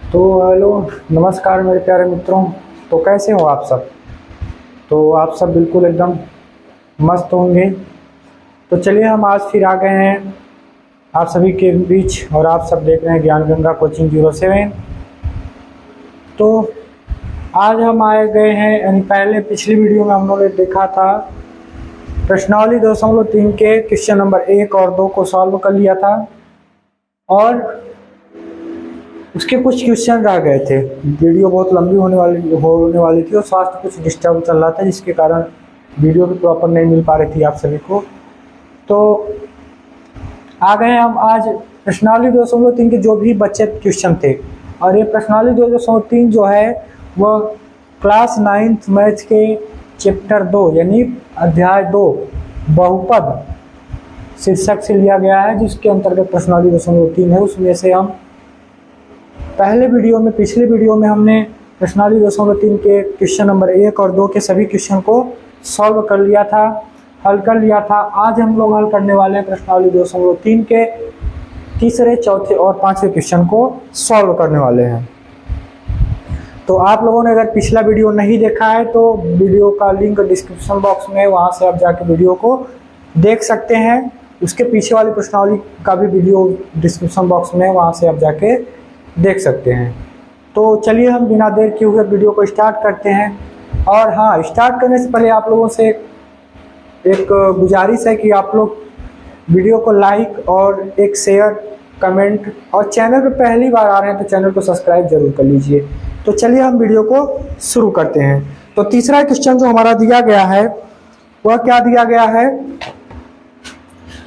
तो हेलो, नमस्कार मेरे प्यारे मित्रों। तो कैसे हो आप सब? तो आप सब बिल्कुल एकदम मस्त होंगे। तो चलिए हम आज फिर आ गए हैं आप सभी के बीच और आप सब देख रहे हैं ज्ञान गंगा कोचिंग 07। तो आज हम आए गए हैं, यानी पहले पिछली वीडियो में हम लोगों ने देखा था प्रश्नावली 2.3 के क्वेश्चन नंबर 1 और 2 को सॉल्व कर लिया था और उसके कुछ क्वेश्चन रह गए थे। वीडियो बहुत लंबी होने वाली थी और स्वास्थ्य कुछ डिस्टर्ब चल रहा था, जिसके कारण वीडियो भी प्रॉपर नहीं मिल पा रही थी आप सभी को। तो आ गए हम आज प्रश्नावली 2.3 के जो भी बचे क्वेश्चन थे। और ये प्रश्नावली 2.3 जो है वह क्लास 9th मैथ के चैप्टर 2 यानी अध्याय 2 बहुपद शीर्षक से लिया गया है, जिसके अंतर्गत प्रश्नावली 2.3 है। उसमें से हम पिछले वीडियो में हमने प्रश्नावली 2.3 के क्वेश्चन नंबर 1 और 2 के सभी क्वेश्चन को सॉल्व कर लिया था, हल कर लिया था। आज हम लोग हल करने वाले हैं प्रश्नावली 2.3 के तीसरे, चौथे और पांचवें क्वेश्चन को सॉल्व करने वाले हैं। तो आप लोगों ने अगर पिछला वीडियो नहीं देखा है तो वीडियो का लिंक डिस्क्रिप्शन बॉक्स में, वहां से आप जाके वीडियो को देख सकते हैं। उसके पीछे वाली प्रश्नावली का भी वीडियो डिस्क्रिप्शन बॉक्स में है, वहां से आप जाके देख सकते हैं। तो चलिए हम बिना देर किए हुए वीडियो को स्टार्ट करते हैं। और हाँ, स्टार्ट करने से पहले आप लोगों से एक गुजारिश है कि आप लोग वीडियो को लाइक और एक शेयर, कमेंट, और चैनल पर पहली बार आ रहे हैं तो चैनल को सब्सक्राइब जरूर कर लीजिए। तो चलिए हम वीडियो को शुरू करते हैं। तो तीसरा क्वेश्चन जो हमारा दिया गया है वह क्या दिया गया है,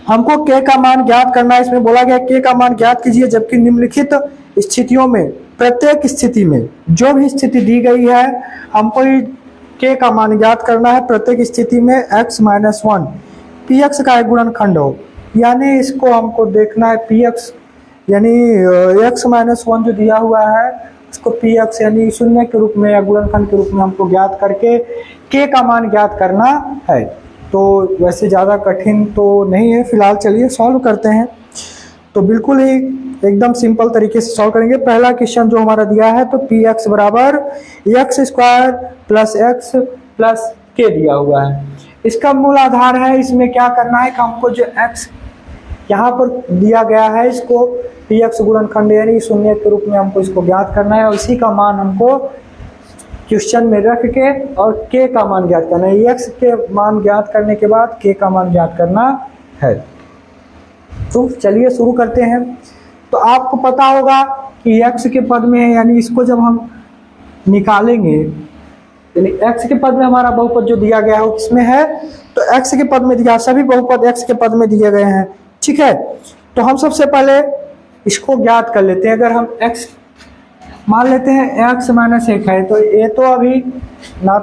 हमको k का मान ज्ञात करना है। इसमें बोला गया k का मान ज्ञात कीजिए जबकि निम्नलिखित स्थितियों में प्रत्येक स्थिति में, जो भी स्थिति दी गई है हमको k का मान ज्ञात करना है। प्रत्येक स्थिति में x-1 px का एक गुणनखंड हो, यानी इसको हमको देखना है px यानी x-1 जो दिया हुआ है इसको px यानी शून्य के रूप में या गुणनखंड के रूप में हमको ज्ञात करके k का मान ज्ञात करना है। तो वैसे ज़्यादा कठिन तो नहीं है, फिलहाल चलिए सॉल्व करते हैं। तो बिल्कुल ही एकदम सिंपल तरीके से सॉल्व करेंगे। पहला क्वेश्चन जो हमारा दिया है तो px बराबर x² plus x plus k दिया हुआ है। इसका मूल आधार है। इसमें क्या करना है कि हमको जो x यहाँ पर दिया गया है इसको px गुणनखंड यानी शून्य के रूप में हमको इसको ज्ञात करना है और इसी का मान हमको क्वेश्चन में रख के और k का मान ज्ञात करना है। x के मान ज्ञात करने के बाद k का मान ज्ञात करना है। तो चलिए शुरू करते हैं। तो आपको पता होगा कि x के पद में है, यानी इसको जब हम निकालेंगे, यानी x के पद में हमारा बहुपद जो दिया गया है वो किसमें है, तो x के पद में दिया, सभी बहुपद x के पद में दिए गए हैं। ठीक है, तो हम सबसे पहले इसको ज्ञात कर लेते हैं। अगर हम x मान लेते हैं x-1 है तो ये तो अभी ना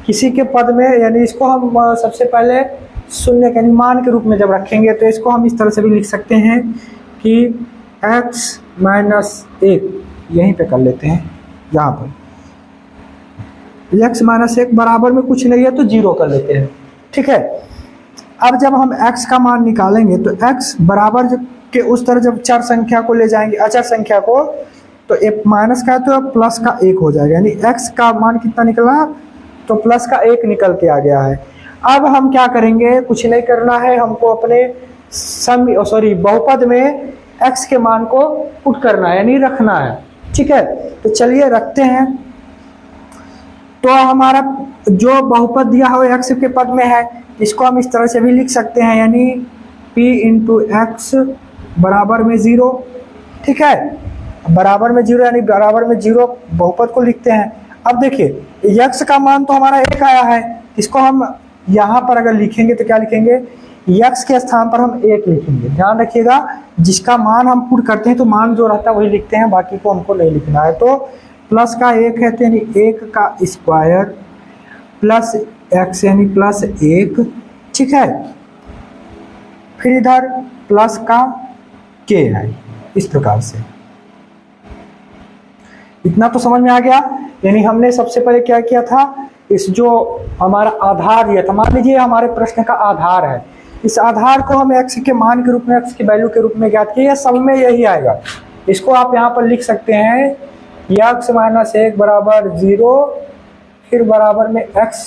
किसी के पद में, यानी इसको हम सबसे पहले शून्य यानी मान के रूप में जब रखेंगे तो इसको हम इस तरह से भी लिख सकते हैं कि x-1 यहीं पे कर लेते हैं। यहाँ पर x-1 बराबर में कुछ नहीं है तो 0 कर लेते हैं। ठीक है, अब जब हम x का मान निकालेंगे तो x बराबर के उस तरह जब चर संख्या को ले जाएंगे, अचर संख्या को, तो एक माइनस का है तो प्लस का 1 हो जाएगा, यानी x का मान कितना निकला, तो प्लस का 1 निकल के आ गया है। अब हम क्या करेंगे, कुछ नहीं करना है, हमको अपने बहुपद में x के मान को पुट करना है यानी रखना है। ठीक है, तो चलिए रखते हैं। तो हमारा जो बहुपद दिया है x के पद में है, इसको हम इस तरह से भी लिख सकते हैं, यानी p इंटू एक्स बराबर में 0। ठीक है, बराबर में 0 यानी बराबर में 0 बहुपद को लिखते हैं। अब देखिए x का मान तो हमारा 1 आया है, इसको हम यहाँ पर अगर लिखेंगे तो क्या लिखेंगे, x के स्थान पर हम 1 लिखेंगे। ध्यान रखिएगा, जिसका मान हम पुट करते हैं तो मान जो रहता है वही लिखते हैं, बाकी को हमको नहीं लिखना है। तो प्लस का 1 है तो यानी 1 का स्क्वायर प्लस x यानी प्लस 1। ठीक है, फिर इधर प्लस का k है, इस प्रकार से। इतना तो समझ में आ गया। यानी हमने सबसे पहले क्या किया था, इस जो हमारा आधार दिया था, मान लीजिए हमारे प्रश्न का आधार है, इस आधार को हम x के मान के रूप में, x की वैल्यू के रूप में ज्ञात किया, सब में यही आएगा। इसको आप यहाँ पर लिख सकते हैं x माइनस 1 बराबर 0, फिर बराबर में x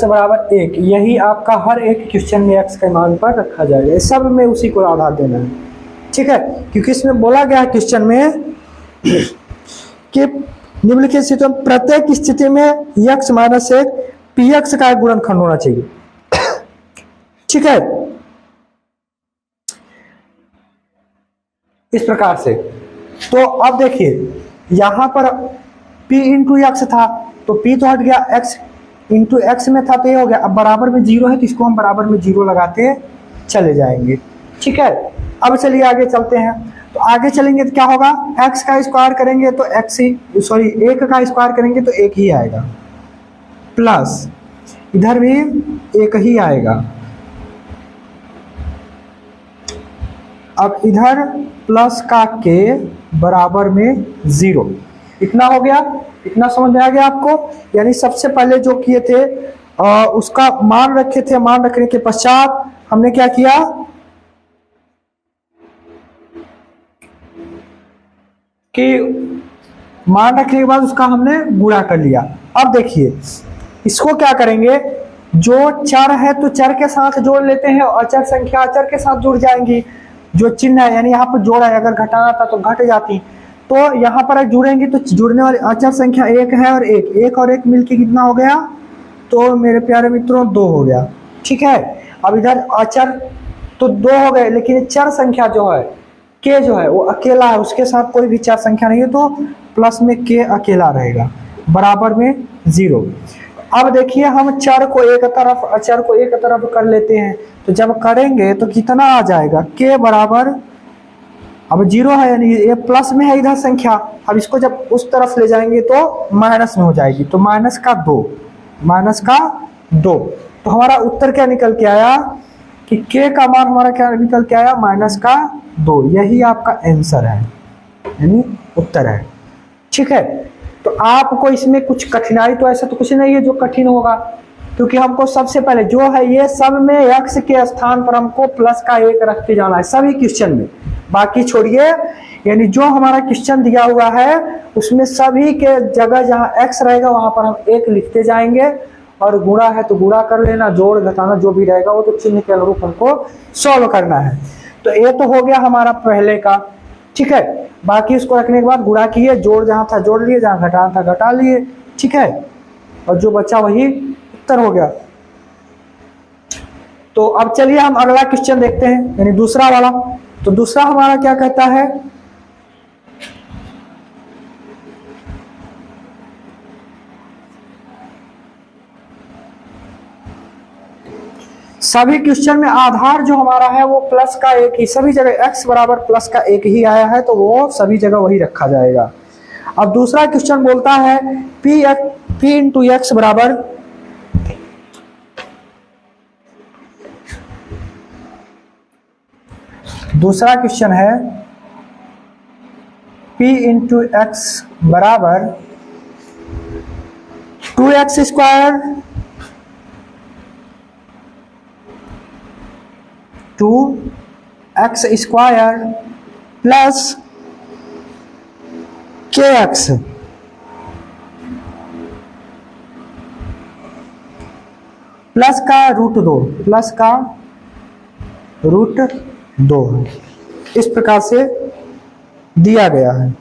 बराबर 1। यही आपका हर एक क्वेश्चन में x के मान पर रखा जाएगा, सब में उसी को आधार देना है, ठीक है। क्योंकि इसमें बोला गया है क्वेश्चन में कि निम्नलिखित स्थितियों में प्रत्येक स्थिति में x माइनस 1 px का एक गुणनखंड होना चाहिए, ठीक है। इस प्रकार से तो अब देखिए यहां पर p इंटू एक्स था तो p तो हट गया, x इंटू एक्स में था तो ये हो गया। अब बराबर में 0 है तो इसको हम बराबर में 0 लगाते चले जाएंगे, ठीक है। अब चलिए आगे चलते हैं। तो आगे चलेंगे तो क्या होगा, x का स्क्वायर करेंगे तो x ही, सॉरी 1 का स्क्वायर करेंगे तो 1 ही आएगा, प्लस इधर भी 1 ही आएगा। अब इधर प्लस का के बराबर में 0, इतना हो गया। इतना समझ में आ गया आपको। यानी सबसे पहले जो किए थे उसका मान रखे थे, मान रखने के पश्चात हमने क्या किया कि मान रखने के बाद उसका हमने गुणा कर लिया। अब देखिए इसको क्या करेंगे, जो चर है तो चर के साथ जोड़ लेते हैं, अचर संख्या अचर के साथ जुड़ जाएंगी। जो चिन्ह है यानी यहाँ पर जोड़ा है, अगर घटाना था तो घट जाती, तो यहाँ पर जुड़ेंगे तो जुड़ने वाली अचर संख्या 1 है और 1 और 1 मिलके कितना हो गया, तो मेरे प्यारे मित्रों 2 हो गया, ठीक है। अब इधर अचर तो 2 हो गए, लेकिन चर संख्या जो है के जो है वो अकेला है, उसके साथ कोई भी चर संख्या नहीं है, तो प्लस में के अकेला रहेगा, बराबर में 0। अब देखिए हम चर को एक तरफ अचर को एक तरफ कर लेते हैं, तो जब करेंगे तो कितना आ जाएगा, के बराबर, अब 0 है यानी ये प्लस में है इधर संख्या, अब इसको जब उस तरफ ले जाएंगे तो माइनस में हो जाएगी, तो माइनस का 2। तो हमारा उत्तर क्या निकल के आया कि के का मान हमारा क्या निकल के आया, माइनस का 2। यही आपका आंसर है, यानी उत्तर है, ठीक है। तो आपको इसमें कुछ कठिनाई तो ऐसा तो कुछ नहीं है जो कठिन होगा, क्योंकि हमको सबसे पहले जो है ये सब में x के स्थान पर हमको प्लस का 1 रखते जाना है सभी क्वेश्चन में। बाकी छोड़िए, यानी जो हमारा क्वेश्चन दिया हुआ है उसमें सभी के जगह जहां x रहेगा वहां पर हम 1 लिखते जाएंगे, और गुणा है तो गुणा कर लेना, जोड़ घटाना जो भी रहेगा वो तो चिन्ह के अनुरूप हमको सॉल्व करना है। तो ये तो हो गया हमारा पहले का, ठीक है। बाकी इसको रखने के बाद गुणा किए, जोड़ जहां था जोड़ लिए, जहां घटाना था घटा लिए, ठीक है। और जो बचा वही उत्तर हो गया। तो अब चलिए हम अगला क्वेश्चन देखते हैं, यानी दूसरा वाला। तो दूसरा हमारा क्या कहता है, सभी क्वेश्चन में आधार जो हमारा है वो प्लस का 1 ही, सभी जगह x बराबर प्लस का 1 ही आया है, तो वो सभी जगह वही रखा जाएगा। अब दूसरा क्वेश्चन बोलता है p इंटू एक्स बराबर दूसरा क्वेश्चन है p इंटू एक्स बराबर 2x square 2x square plus kx plus का रूट 2 इस प्रकार से दिया गया है,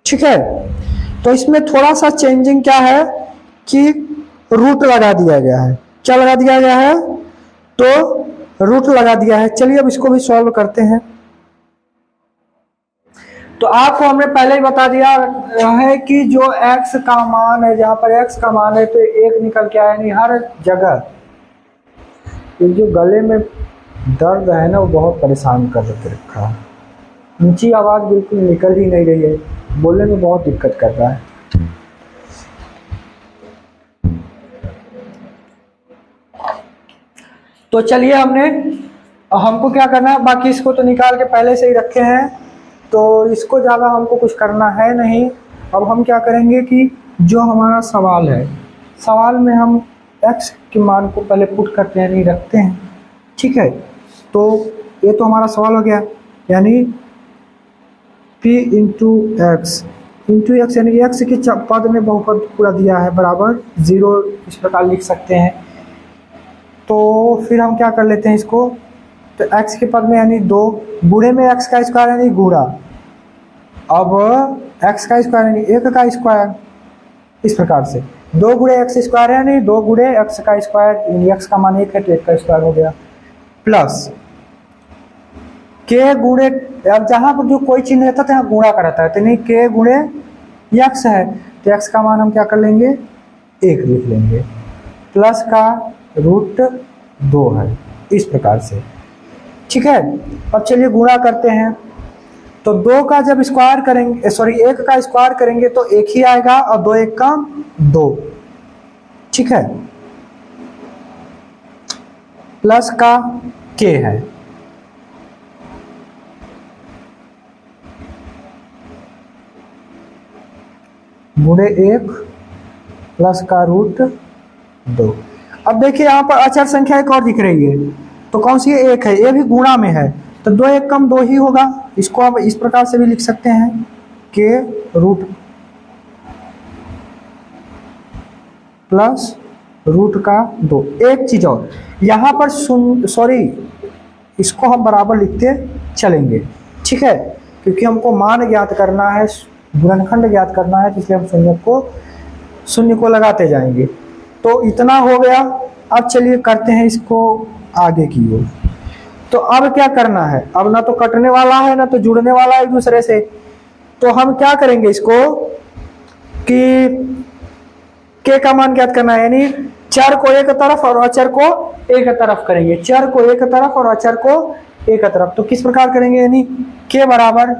ठीक है। तो इसमें थोड़ा सा चेंजिंग क्या है कि रूट लगा दिया गया है। क्या लगा दिया गया है, तो रूट लगा दिया है। चलिए अब इसको भी सॉल्व करते हैं। तो आपको हमने पहले ही बता दिया है कि जो x का मान है, जहां पर x का मान है तो 1 निकल के आया, नहीं हर जगह। तो जो गले में दर्द है ना वो बहुत परेशान कर रखा है, ऊंची आवाज बिल्कुल निकल ही नहीं रही है, बोलने में बहुत दिक्कत कर रहा है। तो चलिए हमको क्या करना है, बाकी इसको तो निकाल के पहले से ही रखे हैं, तो इसको ज़्यादा हमको कुछ करना है नहीं। अब हम क्या करेंगे कि जो हमारा सवाल है, सवाल में हम x के मान को पहले पुट करते हैं, नहीं रखते हैं, ठीक है। तो ये तो हमारा सवाल हो गया, यानी p इंटू एक्स यानी एक्स के पद में बहुपद पूरा दिया है बराबर 0, इस प्रकार लिख सकते हैं। तो फिर हम क्या कर लेते हैं इसको, तो x के पद में यानी 2 गुणे में x का स्क्वायर यानी गुणा, अब x का स्क्वायर यानी 1 का स्क्वायर, इस प्रकार से 2 गुणे एक्स स्क्वायर है यानी 2 गुणे एक्स का स्क्वायर, यानी x का मान 1 है तो 1 का स्क्वायर हो गया, प्लस k गुणे, अब जहाँ पर जो कोई चिन्ह रहता है यहाँ गुणा का रहता है, तो नहीं k गुणे x है तो x का मान हम क्या कर लेंगे 1 लिख लेंगे, प्लस का रूट 2 है, इस प्रकार से। ठीक है, अब चलिए गुणा करते हैं, तो 2 का जब स्क्वायर करेंगे, सॉरी 1 का स्क्वायर करेंगे तो 1 ही आएगा, और 2 1 का 2, ठीक है, प्लस का k है, गुणे 1 प्लस का रूट 2। अब देखिए यहाँ पर अचर संख्या एक और दिख रही है, तो कौन सी है, 1 है, ये भी गुणा में है, तो 2 1 कम 2 ही होगा, इसको आप इस प्रकार से भी लिख सकते हैं के रूट प्लस रूट का 2। एक चीज और यहाँ पर सॉरी इसको हम बराबर लिखते चलेंगे, ठीक है, क्योंकि हमको मान ज्ञात करना है, गुणनखंड ज्ञात करना है, इसलिए हम शून्य को लगाते जाएंगे। तो इतना हो गया, अब चलिए करते हैं इसको आगे की ओर। तो अब क्या करना है, अब ना तो कटने वाला है ना तो जुड़ने वाला है एक दूसरे से, तो हम क्या करेंगे इसको कि k का मान ज्ञात करना है, यानी चर को एक तरफ और अचर को एक तरफ करेंगे, चर को एक तरफ और अचर को एक तरफ। तो किस प्रकार करेंगे, यानी k बराबर,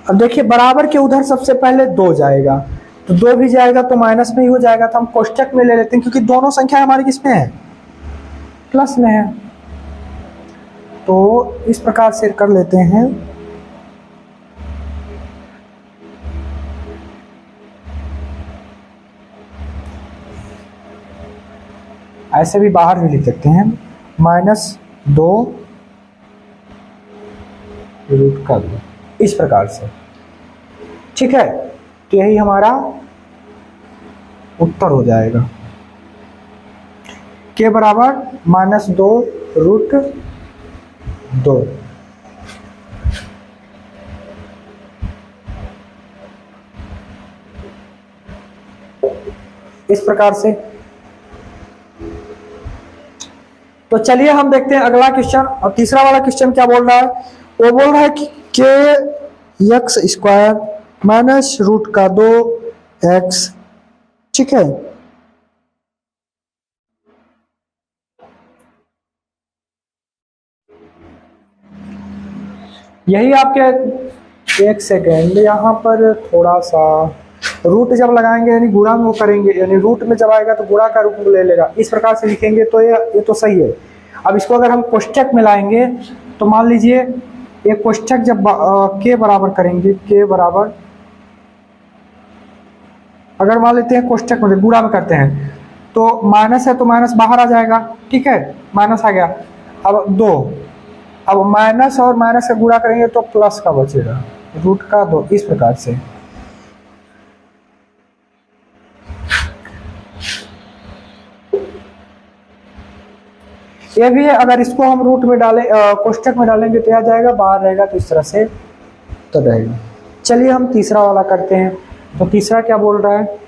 अब देखिए बराबर के उधर सबसे पहले 2 जाएगा, तो 2 भी जाएगा तो माइनस में ही हो जाएगा, तो हम कोष्टक में ले लेते हैं, क्योंकि दोनों संख्या हमारी किस में है, प्लस में है। तो इस प्रकार से कर लेते हैं, ऐसे भी बाहर भी लिख सकते हैं, -2 रूट का 2, इस प्रकार से, ठीक है। तो यही हमारा उत्तर हो जाएगा, के बराबर -2 रूट 2। इस प्रकार से। तो चलिए हम देखते हैं अगला क्वेश्चन, और तीसरा वाला क्वेश्चन क्या बोल रहा है, वो बोल रहा है कि के एक्स स्क्वायर माइनस रूट का 2x, ठीक है, यही आपके, एक सेकेंड, यहाँ पर थोड़ा सा रूट जब लगाएंगे यानी गुणा में वो करेंगे, यानी रूट में जब आएगा तो गुणा का रूप में ले लेगा, इस प्रकार से लिखेंगे तो ये तो सही है। अब इसको अगर हम कोष्टक में लाएंगे तो मान लीजिए एक कोष्टक जब के बराबर करेंगे, के बराबर अगर मान लेते हैं कोष्टक में गुणा में करते हैं तो माइनस है तो माइनस बाहर आ जाएगा, ठीक है, माइनस आ गया, अब 2, अब माइनस और माइनस का गुणा करेंगे तो प्लस का बचेगा, रूट का 2, इस प्रकार से। ये भी है, अगर इसको हम रूट में डालें, कोष्टक में डालेंगे तो आ जाएगा, बाहर रहेगा तो इस तरह से तो रहेगा। चलिए हम तीसरा वाला करते हैं, तो तीसरा क्या बोल रहा है,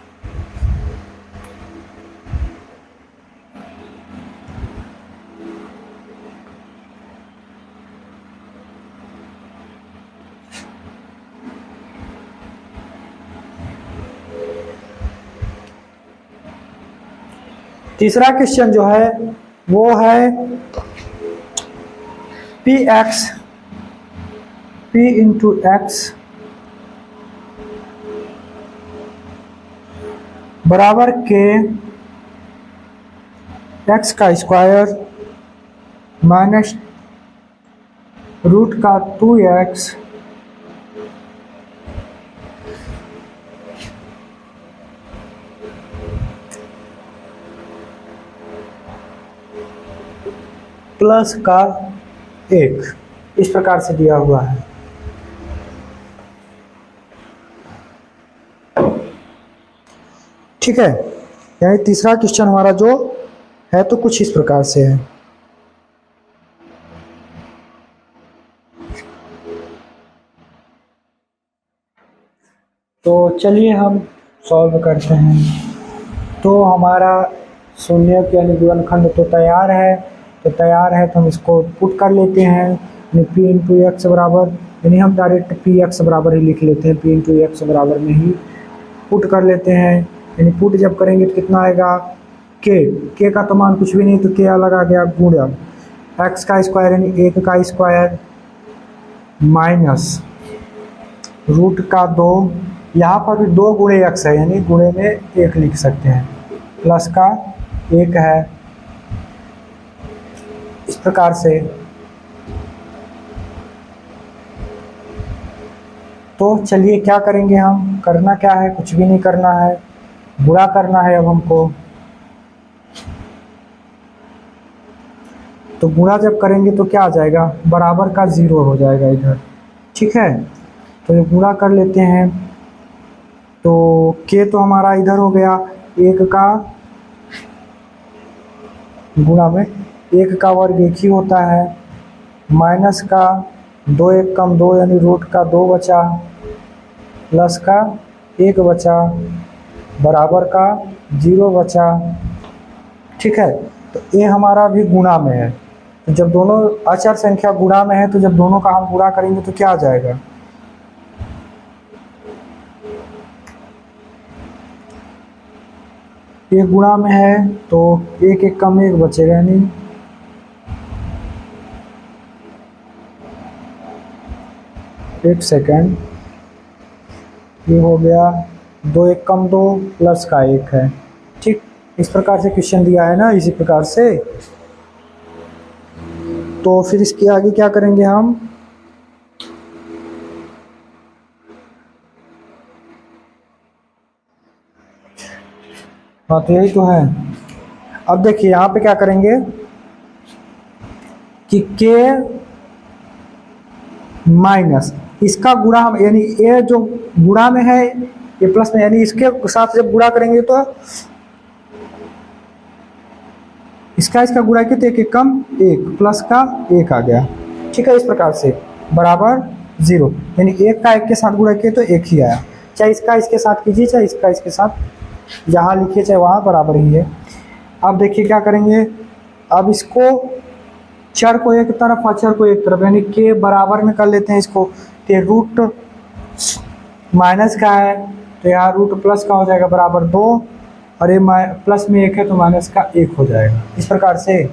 तीसरा क्वेश्चन जो है वो है p इंटू एक्स बराबर के एक्स का स्क्वायर माइनस रूट का 2x प्लस का 1। इस प्रकार से दिया हुआ है। ठीक है, यानी तीसरा क्वेश्चन हमारा जो है तो कुछ इस प्रकार से है। तो चलिए हम सॉल्व करते हैं। तो हमारा शून्य यानी गुणनखंड तो तैयार है, तो हम इसको पुट कर लेते हैं। यानी पी इंटू एक्स बराबर, यानी हम डायरेक्ट पी एक्स बराबर ही लिख लेते हैं, पी इंटू एक्स बराबर में ही पुट कर लेते हैं। यानी पुट जब करेंगे तो कितना आएगा, के का तो मान कुछ भी नहीं, तो के अलग आ गया, गुणा एक्स का स्क्वायर यानी 1 का स्क्वायर माइनस रूट का 2, यहाँ पर भी 2 गुणे एक्स है यानी गुणे में 1 लिख सकते हैं, प्लस का 1 है, इस प्रकार से। तो चलिए क्या करेंगे हम, करना क्या है, कुछ भी नहीं करना है, गुणा करना है अब हमको। तो गुणा जब करेंगे तो क्या आ जाएगा, बराबर का 0 हो जाएगा इधर। ठीक है, तो ये गुणा कर लेते हैं। तो के तो हमारा इधर हो गया, 1 का गुणा में 1 का वर्ग 1 ही होता है, माइनस का 2 1 कम 2 यानी रूट का 2 बचा, प्लस का 1 बचा, बराबर का 0 बचा। ठीक है, तो ये हमारा भी गुणा में है। तो जब दोनों अचर संख्या गुणा में है तो जब दोनों का हम गुणा करेंगे तो क्या आ जाएगा, ये गुणा में है तो 1 1 कम 1 बचेगा, यानी एक सेकेंड, ये हो गया 2 1 कम 2 प्लस का 1 है। ठीक, इस प्रकार से क्वेश्चन दिया है ना, इसी प्रकार से। तो फिर इसके आगे क्या करेंगे हम, हाँ तो यही तो है। अब देखिए यहाँ पे क्या करेंगे कि के माइनस इसका गुणा हम, यानी ये जो गुणा में है ये प्लस में, यानी इसके साथ जब गुणा करेंगे तो इसका गुणा किया तो 1 1 कम 1 प्लस का 1 आ गया। ठीक है, इस प्रकार से बराबर 0, यानी 1 का 1 के साथ गुणा किए तो 1 ही आया, चाहे इसका इसके साथ कीजिए चाहे इसका इसके साथ, जहाँ लिखिए चाहे वहाँ बराबर ही है। अब देखिए क्या करेंगे, अब इसको चर को एक तरफ अचर को एक तरफ, यानी के बराबर में कर लेते हैं इसको। तो रूट माइनस का है तो यहाँ रूट प्लस का हो जाएगा बराबर 2, और ये प्लस में 1 है तो माइनस का 1 हो जाएगा, इस प्रकार से।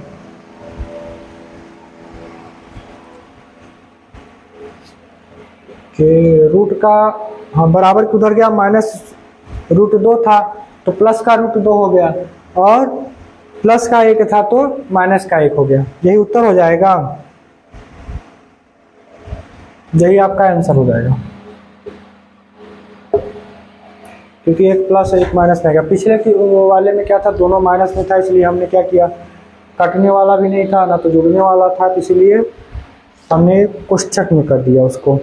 कि रूट का हाँ बराबर की उधर गया, माइनस रूट 2 था तो प्लस का रूट 2 हो गया, और प्लस का 1 था तो माइनस का 1 हो गया, यही उत्तर हो जाएगा, यही आपका आंसर हो जाएगा। क्योंकि 1 प्लस 1 माइनस में गया, पिछले वाले में क्या था, दोनों माइनस में था, इसलिए हमने क्या किया, काटने वाला भी नहीं था ना तो जुड़ने वाला था, तो इसलिए हमने कोष्ठक में कर दिया उसको।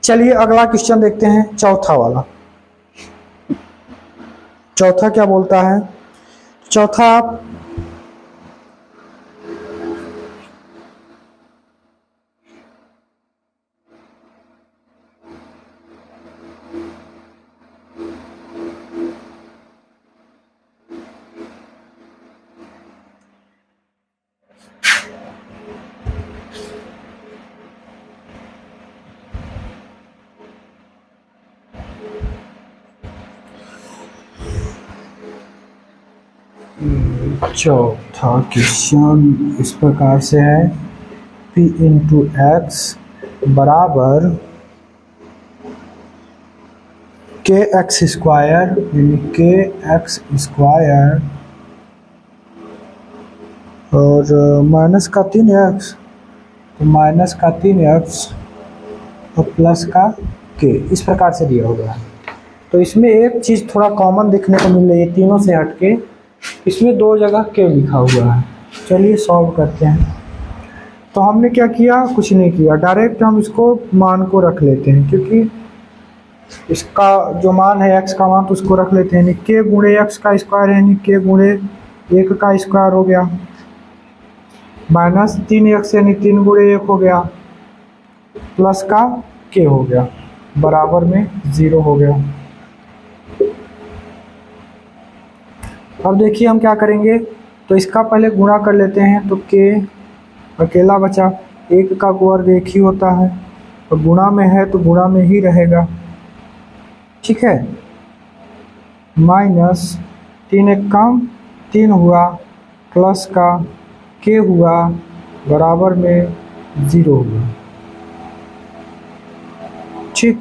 चलिए अगला क्वेश्चन देखते हैं, चौथा वाला। चौथा क्या बोलता है, चौथा चौथा क्वेश्चन इस प्रकार से है, p इंटू एक्स बराबर के एक्स स्क्वायर, यानी के एक्स स्क्वायर और माइनस का 3x, तो माइनस का 3x और प्लस का के, इस प्रकार से दिया होगा। तो इसमें एक चीज़ थोड़ा कॉमन देखने को मिल रही है, तीनों से हटके इसमें 2 जगह के लिखा हुआ है। चलिए सॉल्व करते हैं। तो हमने क्या किया, कुछ नहीं किया, डायरेक्ट हम इसको मान को रख लेते हैं, क्योंकि इसका जो मान है x का मान, तो उसको रख लेते हैं, यानी k गुणे x का स्क्वायर है, यानी k गुणे 1 का स्क्वायर हो गया, माइनस 3x यानी 3 गुणे 1 हो गया, प्लस का k हो गया, बराबर में 0 हो गया। अब देखिए हम क्या करेंगे, तो इसका पहले गुणा कर लेते हैं, तो k अकेला बचा, 1 का वर्ग 1 ही होता है, और गुणा में है तो गुणा में ही रहेगा, ठीक है, माइनस 3 1 कम 3 हुआ, प्लस का k हुआ, बराबर में 0 हुआ, ठीक।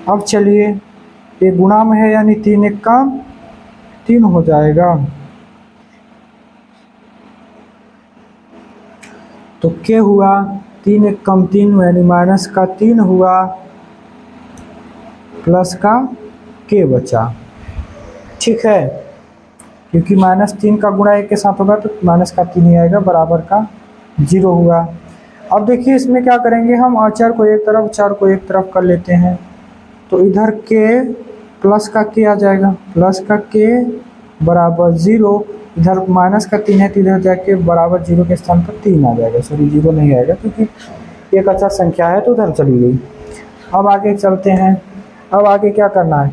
अब चलिए, ये गुणा में है यानी 3 1 कम 3 हो जाएगा, तो k हुआ 3 1 कम 3 यानी माइनस का 3 हुआ, प्लस का k बचा, ठीक है, क्योंकि माइनस 3 का गुणा 1 के साथ होगा तो माइनस का 3 ही आएगा, बराबर का 0 हुआ। अब देखिए इसमें क्या करेंगे, हम अचर को एक तरफ, चर को एक तरफ कर लेते हैं, तो इधर k प्लस का k आ जाएगा, प्लस का k बराबर 0, इधर माइनस का 3 है तो इधर जाके बराबर 0 के स्थान पर 3 आ जाएगा, सॉरी 0 नहीं आएगा क्योंकि एक अचर संख्या है तो उधर चली गई। अब आगे चलते हैं, अब आगे क्या करना है,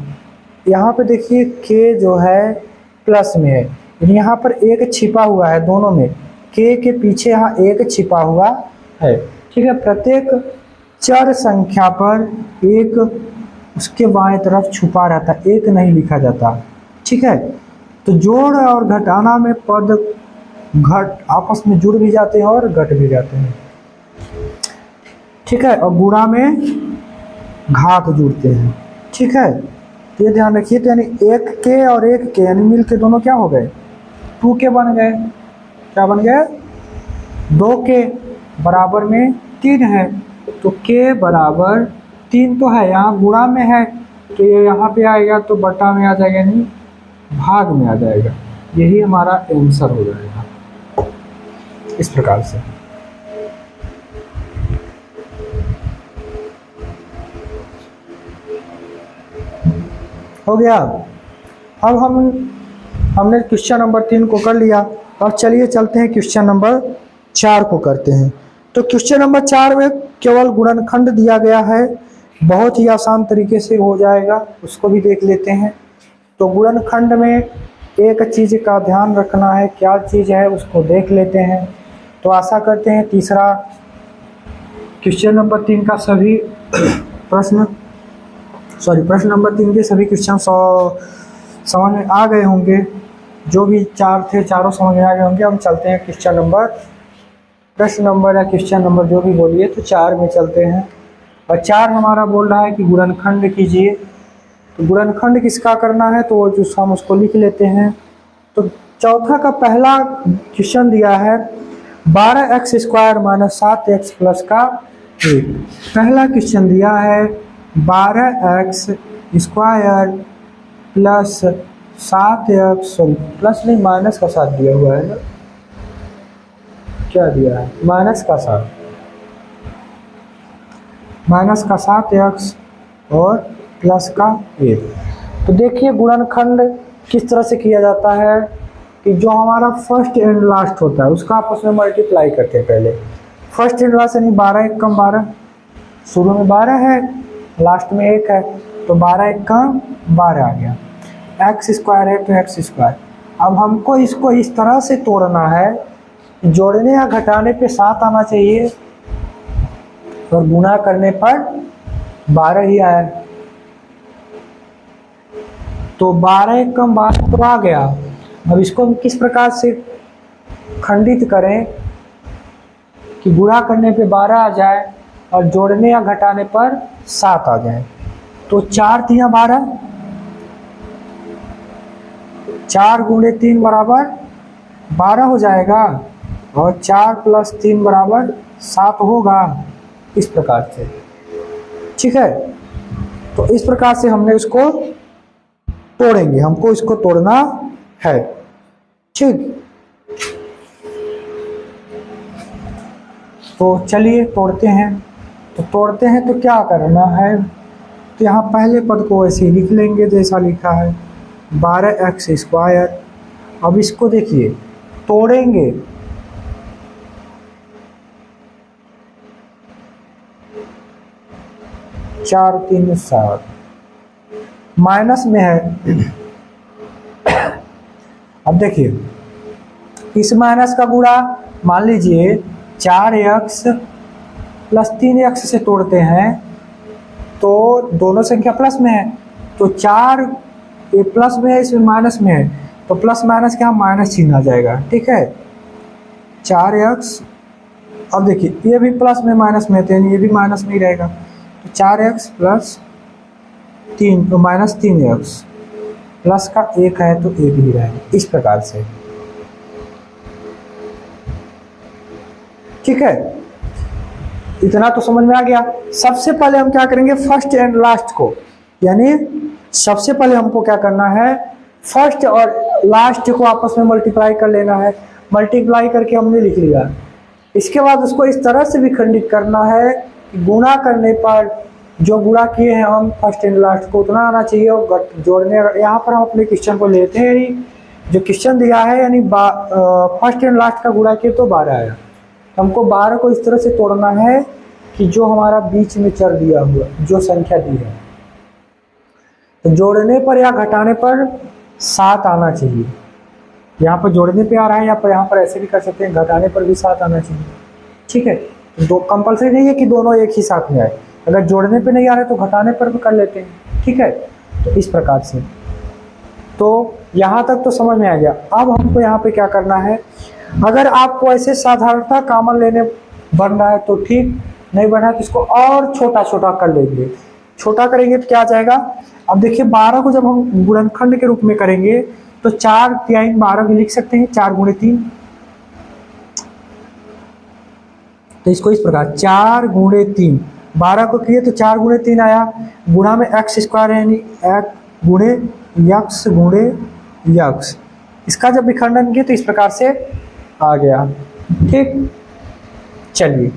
यहाँ पे देखिए k जो है प्लस में है, यहाँ पर एक छिपा हुआ है, दोनों में k के पीछे यहाँ एक छिपा हुआ है, ठीक है। प्रत्येक चर संख्या पर एक उसके बाएं तरफ छुपा रहता है, एक नहीं लिखा जाता, ठीक है। तो जोड़ और घटाना में पद घट आपस में जुड़ भी जाते हैं और घट भी जाते हैं, ठीक है, और गुणा में घात जुड़ते हैं, ठीक है। तो ये ध्यान रखिए, तो यानी 1 k और 1 k यानी मिल के दोनों क्या हो गए, 2 k बन गए, क्या बन गए, 2 k बराबर में 3 है, तो k बराबर 3 तो है, यहाँ गुणा में है तो ये यहाँ पे आएगा, तो बटा में आ जाएगा, यानी भाग में आ जाएगा, यही हमारा आंसर हो जाएगा, इस प्रकार से। हो गया। अब हमने क्वेश्चन नंबर 3 को कर लिया, अब चलिए चलते हैं क्वेश्चन नंबर 4 को करते हैं। तो क्वेश्चन नंबर 4 में केवल गुणनखंड दिया गया है, बहुत ही आसान तरीके से हो जाएगा, उसको भी देख लेते हैं। तो गुणनखंड में एक चीज़ का ध्यान रखना है, क्या चीज़ है उसको देख लेते हैं। तो आशा करते हैं तीसरा क्वेश्चन नंबर 3 का सभी प्रश्न नंबर 3 के सभी क्वेश्चन समझ में आ गए होंगे, जो भी 4 थे चारों समझ में आ गए होंगे। हम चलते हैं प्रश्न नंबर या क्वेश्चन नंबर जो भी बोलिए, तो 4 में चलते हैं। और 4 हमारा बोल रहा है कि गुणनखंड कीजिए। तो गुणनखंड किसका करना है, तो जो हम उसको लिख लेते हैं। तो चौथा का पहला क्वेश्चन दिया है 12x square minus 7x plus का 1। पहला क्वेश्चन दिया है 12x square plus 7x, sorry plus नहीं माइनस का 7 दिया हुआ है ना, क्या दिया है, माइनस का 7x और प्लस का 1। तो देखिए गुणनखंड किस तरह से किया जाता है कि जो हमारा फर्स्ट एंड लास्ट होता है उसका आपस में मल्टीप्लाई करते हैं। पहले फर्स्ट एंड लास्ट यानी 12 1 कम 12, शुरू में 12 है लास्ट में 1 है, तो 12 1 कम 12 आ गया। एक्स स्क्वायर है तो एक्स स्क्वायर। अब हमको इसको इस तरह से तोड़ना है, जोड़ने या घटाने पे 7 आना चाहिए और गुणा करने पर 12 ही आया, तो 12 1 कम 12 तो आ गया। अब इसको हम किस प्रकार से खंडित करें कि गुणा करने पे 12 आ जाए और जोड़ने या घटाने पर 7 आ जाए। तो 4 3 12, 4 गुणे 3 बराबर 12 हो जाएगा और 4 प्लस 3 बराबर 7 होगा, इस प्रकार से, ठीक है। तो इस प्रकार से हमने इसको तोड़ेंगे, हमको इसको तोड़ना है, ठीक। तो चलिए तोड़ते हैं। तो क्या करना है, तो यहाँ पहले पद को ऐसे ही लिख लेंगे जैसा लिखा है 12x²। अब इसको देखिए तोड़ेंगे, चार तीन सात, माइनस में है। अब देखिए इस माइनस का गुणा, मान लीजिए 4x प्लस 3x से तोड़ते हैं तो दोनों संख्या प्लस में है, तो 4 ये प्लस में है, इसमें माइनस में है, तो प्लस माइनस क्या माइनस चिन्ह आ जाएगा। ठीक है 4x, अब देखिए ये भी प्लस में माइनस में है, ये भी माइनस में ही रहेगा, तो 4x प्लस 3 तो माइनस 3x, प्लस का 1 है तो 1 ही रहेगा, इस प्रकार से। ठीक है, इतना तो समझ में आ गया। सबसे पहले हम क्या करेंगे, फर्स्ट एंड लास्ट को, यानी सबसे पहले हमको क्या करना है, फर्स्ट और लास्ट को आपस में मल्टीप्लाई कर लेना है। मल्टीप्लाई करके हमने लिख लिया, इसके बाद उसको इस तरह से विखंडित करना है कि गुणा करने पर जो गुणा किए हैं हम फर्स्ट एंड लास्ट को उतना आना चाहिए, और जोड़ने, यहाँ पर हम अपने क्वेश्चन को लेते हैं, जो क्वेश्चन दिया है यानी फर्स्ट एंड लास्ट का गुणा किए तो 12 आया। हमको 12 को इस तरह से तोड़ना है कि जो हमारा बीच में चर दिया हुआ जो संख्या दी है, तो जोड़ने पर या घटाने पर 7 आना चाहिए। यहाँ पर जोड़ने पे आ रहा है, यहाँ पर ऐसे भी कर सकते हैं, घटाने पर भी 7 आना चाहिए। ठीक है, तो कंपल्सरी नहीं है कि दोनों एक ही साथ में आए, अगर जोड़ने पे नहीं आ रहे तो घटाने पर भी कर लेते हैं। ठीक है, तो इस प्रकार से, तो यहाँ तक तो समझ में आ गया। अब हमको यहाँ पे क्या करना है, अगर आपको ऐसे साधारणता कॉमन लेने बन रहा है तो ठीक, नहीं बना तो इसको और छोटा छोटा कर लेंगे। छोटा करेंगे तो क्या आ जाएगा, अब देखिए 12 को जब हम गुणनखंड के रूप में करेंगे तो 4 3 12 भी लिख सकते हैं, 4 गुणे 3, तो इसको इस प्रकार 4 गुणे 3, 12 को किए तो 4 गुणे 3 आया, गुणा में x² है, यानी एक गुणे यक्स गुणे यक्स, इसका जब विखंडन किए तो इस प्रकार से आ गया। ठीक, चलिए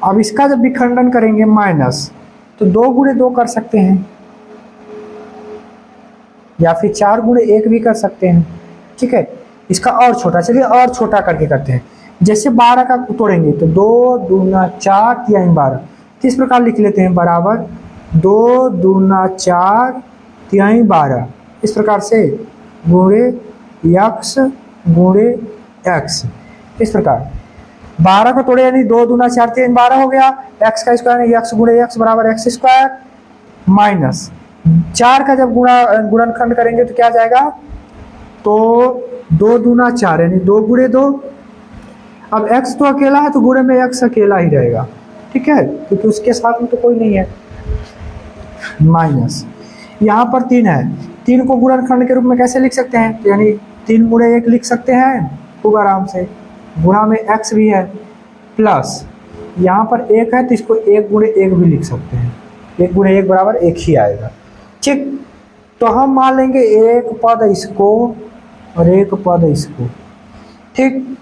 अब इसका जब विखंडन करेंगे माइनस, तो 2 गुणे 2 कर सकते हैं, या फिर 4 गुणे 1 भी कर सकते हैं। ठीक है, इसका और छोटा, चलिए और छोटा करके करते हैं। जैसे 12 का तोड़ेंगे तो 2 दूना 4 3 12, तो इस प्रकार लिख लेते हैं बराबर 2 दूना 4 3 12, इस प्रकार से गुणे यक्स गुणे एक्स, इस प्रकार 12 को तोड़े यानी 2 दूना 4 3 12 हो गया, एक्स का स्क्वायर यक्स गुणे एक्स बराबर x² माइनस 4 का जब गुणनखंड करेंगे तो क्या जाएगा, तो 2 दूना 4 यानी 2 गुणे 2, अब x तो अकेला है तो गुणे में x अकेला ही रहेगा। ठीक है, क्योंकि उसके साथ में तो कोई नहीं है, माइनस यहाँ पर 3 है, 3 को गुणनखंड के रूप में कैसे लिख सकते हैं, तो यानी 3 गुणे 1 लिख सकते हैं खूब आराम से, गुणा में x भी है, प्लस यहाँ पर 1 है तो इसको 1 गुणे 1 भी लिख सकते हैं, 1 गुणे 1 बराबर 1 ही आएगा। ठीक, तो हम मान लेंगे एक पद इसको और एक पद इसको। ठीक,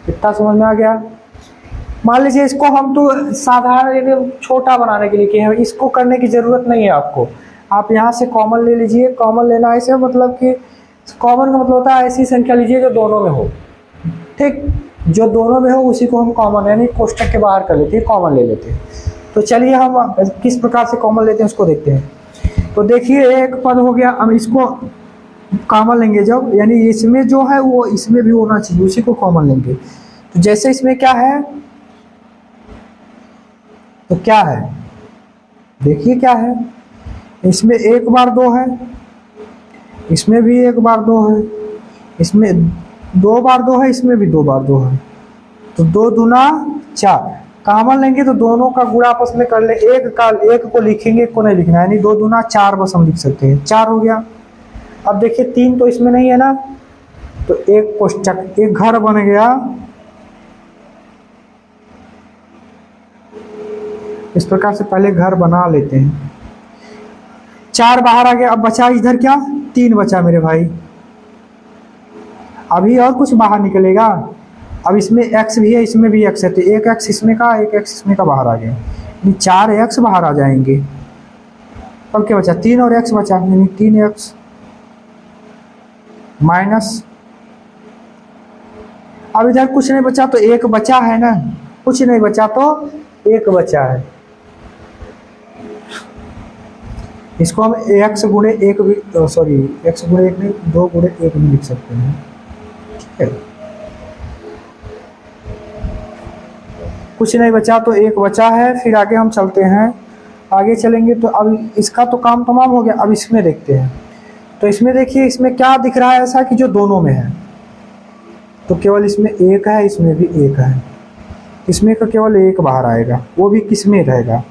इतना समझ में आ गया। मान लीजिए इसको हम तो साधारण छोटा बनाने के लिए किए हैं, इसको करने की ज़रूरत नहीं है आपको, आप यहाँ से कॉमन ले लीजिए। कॉमन लेना ऐसे मतलब कि कॉमन का मतलब होता है ऐसी संख्या लीजिए जो दोनों में हो। ठीक, जो दोनों में हो उसी को हम कॉमन यानी कोष्टक के बाहर कर लेते हैं, कॉमन ले लेते हैं। तो चलिए हम किस प्रकार से कॉमन लेते हैं उसको देखते हैं। तो देखिए एक पद हो गया, हम इसको कॉमन लेंगे जब, यानी इसमें जो है वो इसमें भी होना चाहिए, उसी को कॉमन लेंगे। तो जैसे इसमें क्या है, तो क्या है देखिए क्या है, इसमें 1 बार 2 है, इसमें भी 1 बार 2 है, इसमें 2 बार 2 है, इसमें भी 2 बार 2 है, तो 2 दूना 4 कॉमन लेंगे तो दोनों का गुणा आपस में कर ले, एक को लिखेंगे, एक को नहीं लिखना, यानी 2 दूना 4 बस हम लिख सकते हैं, 4 हो गया। अब देखिए 3 तो इसमें नहीं है ना, तो एक कोष्टक, एक घर बन गया, इस प्रकार से पहले घर बना लेते हैं। 4 बाहर आ गया, अब बचा इधर क्या, 3 बचा मेरे भाई। अभी और कुछ बाहर निकलेगा, अब इसमें x भी है, इसमें भी x है, तो एक x इसमें का, एक x इसमें का बाहर आ गया, यानी 4x बाहर आ जाएंगे। अब क्या बचा, 3 और x बचा, यानी 3x माइनस, अब इधर कुछ नहीं बचा तो एक बचा है ना, कुछ नहीं बचा तो एक बचा है। इसको हम x गुणे एक भी, सॉरी x गुणे एक नहीं, 2 गुणे एक भी लिख सकते हैं, ठीक है। कुछ नहीं बचा तो एक बचा है। फिर आगे हम चलते हैं, आगे चलेंगे तो अब इसका तो काम तमाम हो गया। अब इसमें देखते हैं, तो इसमें देखिए, इसमें क्या दिख रहा है ऐसा कि जो दोनों में है, तो केवल इसमें एक है, इसमें भी एक है, इसमें का केवल एक बाहर आएगा, वो भी किसमें रहेगा।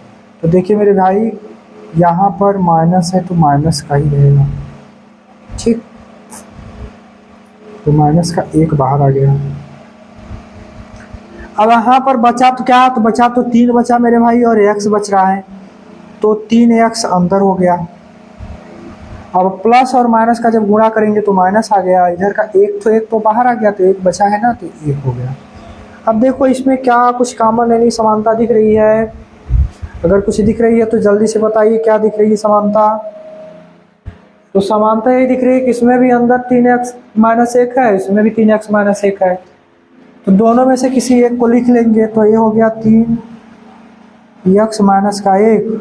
तो देखिए मेरे भाई, यहाँ पर माइनस है तो माइनस का ही रहेगा, ठीक। तो माइनस का एक बाहर आ गया। अब यहाँ पर बचा तो क्या, तो बचा तो 3 बचा मेरे भाई, और x बच रहा है, तो 3x अंदर हो गया। अब प्लस और माइनस का जब गुणा करेंगे तो माइनस आ गया, इधर का एक तो बाहर आ गया, तो एक बचा है ना, तो एक हो गया। अब देखो इसमें क्या कुछ कॉमन यानी समानता दिख रही है, अगर कुछ दिख रही है तो जल्दी से बताइए क्या दिख रही है समानता। तो समानता यही दिख रही है कि इसमें भी अंदर 3x माइनस 1 है, इसमें भी 3x माइनस 1 है, तो दोनों में से किसी एक को लिख लेंगे। तो ये हो गया 3x माइनस का 1,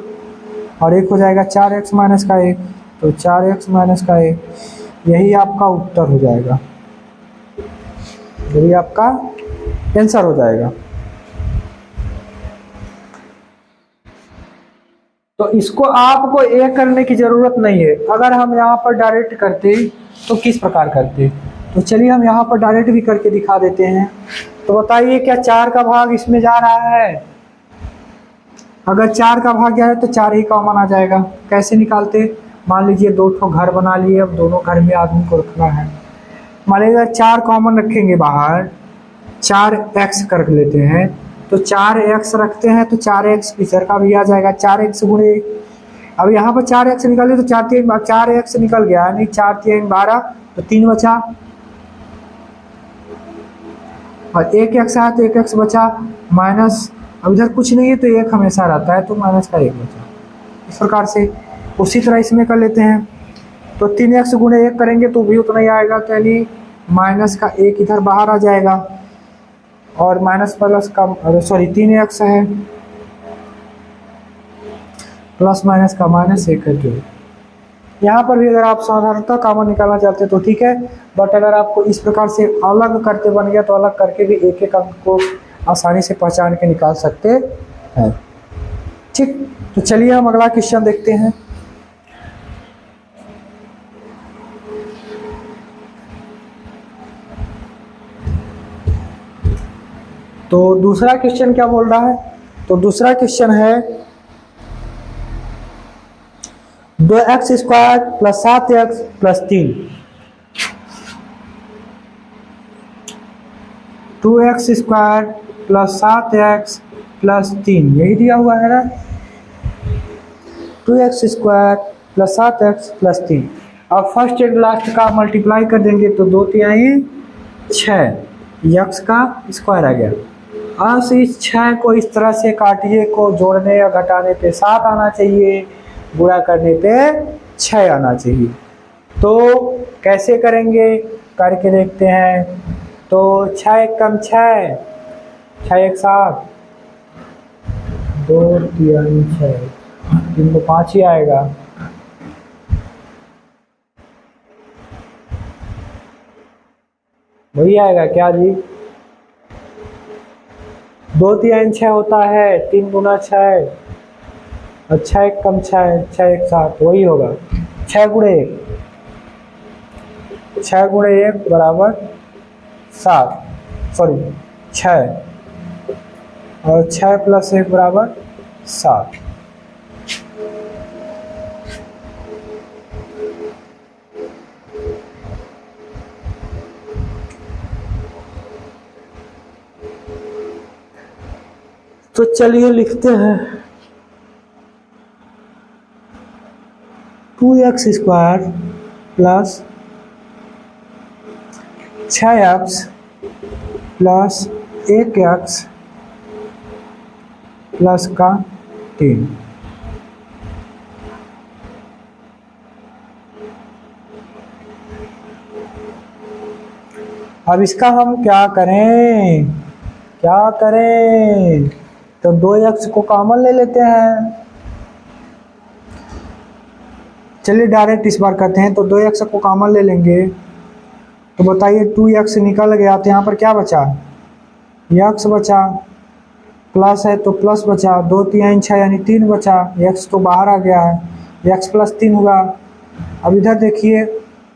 और एक हो जाएगा 4x माइनस का 1, तो 4x माइनस का 1, यही आपका उत्तर हो जाएगा, यही आपका आंसर हो जाएगा। तो इसको आपको एक करने की जरूरत नहीं है। अगर हम यहाँ पर डायरेक्ट करते तो किस प्रकार करते, तो चलिए हम यहाँ पर डायरेक्ट भी करके दिखा देते हैं। तो बताइए क्या 4 का भाग इसमें जा रहा है, अगर 4 का भाग गया है तो 4 ही कॉमन आ जाएगा। कैसे निकालते, मान लीजिए 2 ठो घर बना लिए, अब दोनों घर में आदमी को रखना है, मान लीजिए 4 कॉमन रखेंगे बाहर, 4x कर लेते हैं, तो 4x रखते हैं तो 4x इधर का भी आ जाएगा, 4x गुणे, अब यहाँ पर 4x निकाले तो 4x निकल गया, यानी 4 3 12, तो 3 बचा, और 1x आया तो 1x बचा, माइनस, अब इधर कुछ नहीं है तो 1 हमेशा रहता है, तो माइनस का 1 बचा। इस प्रकार से उसी तरह इसमें कर लेते हैं, तो 3x गुणे 1 करेंगे तो भी उतना ही आएगा, तो यानी माइनस का 1 इधर बाहर आ जाएगा, और माइनस प्लस का, सॉरी 3x है, प्लस माइनस का माइनस 1 है, जो यहाँ पर भी अगर आप साधारणतः कॉमन निकालना चाहते हैं तो ठीक है, बट अगर आपको इस प्रकार से अलग करते बन गया तो अलग करके भी एक एक अंक को आसानी से पहचान के निकाल सकते हैं, ठीक। तो चलिए हम अगला क्वेश्चन देखते हैं। तो दूसरा क्वेश्चन क्या बोल रहा है, तो दूसरा क्वेश्चन है 2x square plus 7x plus 3, 2x square plus 7x plus 3, यही दिया हुआ है ना, 2x square plus 7x plus 3। अब फर्स्ट एंड लास्ट का मल्टीप्लाई कर देंगे तो 2 तिहाई 6, x का स्क्वायर आ गया। अब इस 6 को इस तरह से काटिए, को जोड़ने या घटाने पे 7 आना चाहिए, गुणा करने पे 6 आना चाहिए। तो कैसे करेंगे, करके देखते हैं। तो 6 एक कम 6, 6 एक 7, 2 3 6, 3 तो 5 ही आएगा। वही आएगा क्या जी, 2 3 6 होता है, 3 गुना 6, और 6 एक कम 6, 6 एक 7, वही होगा 6 गुणे 1, 6 गुणे 1 बराबर 7, सॉरी 6, और 6 प्लस 1 बराबर 7। तो चलिए लिखते हैं 2x square plus 6x plus 1x plus का 3। अब इसका हम क्या करें, तो 2x को कॉमन ले लेते हैं। चलिए डायरेक्ट इस बार करते हैं। तो 2x को कॉमन ले लेंगे तो बताइए 2x निकल गया तो यहाँ पर क्या बचा, x बचा, प्लस है तो प्लस बचा, 2 3 6 यानी 3 बचा, x तो बाहर आ गया है, x प्लस 3 हुआ। अब इधर देखिए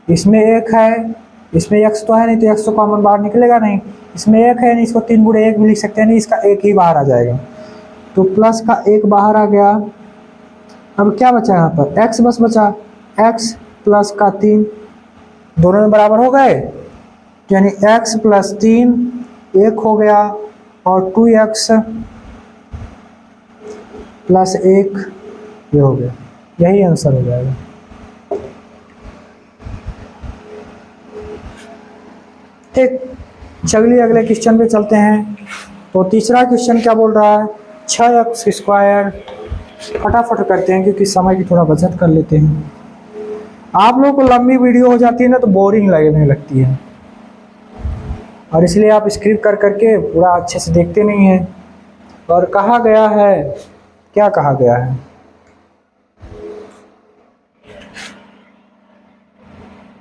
इसमें 1 है, इसमें x तो है नहीं तो x तो कॉमन बाहर निकलेगा नहीं, इसमें 1 है नहीं, इसको 3 गुणे 1 भी लिख सकते हैं, नहीं इसका 1 ही बाहर आ जाएगा, तो प्लस का 1 बाहर आ गया। अब क्या बचा यहाँ पर, x बस बचा, x प्लस का 3 दोनों में बराबर हो गए, यानी x प्लस 3 1 हो गया और 2x प्लस 1 ये हो गया, यही आंसर हो जाएगा। ठीक, चलिए अगले क्वेश्चन पे चलते हैं। तो तीसरा क्वेश्चन क्या बोल रहा है, 6x²। फटाफट करते हैं क्योंकि समय की थोड़ा बचत कर लेते हैं। आप लोगों को लंबी वीडियो हो जाती है ना तो बोरिंग लगने लगती है, और इसलिए आप स्क्रिप्ट कर करके पूरा अच्छे से देखते नहीं हैं। और कहा गया है, क्या कहा गया है,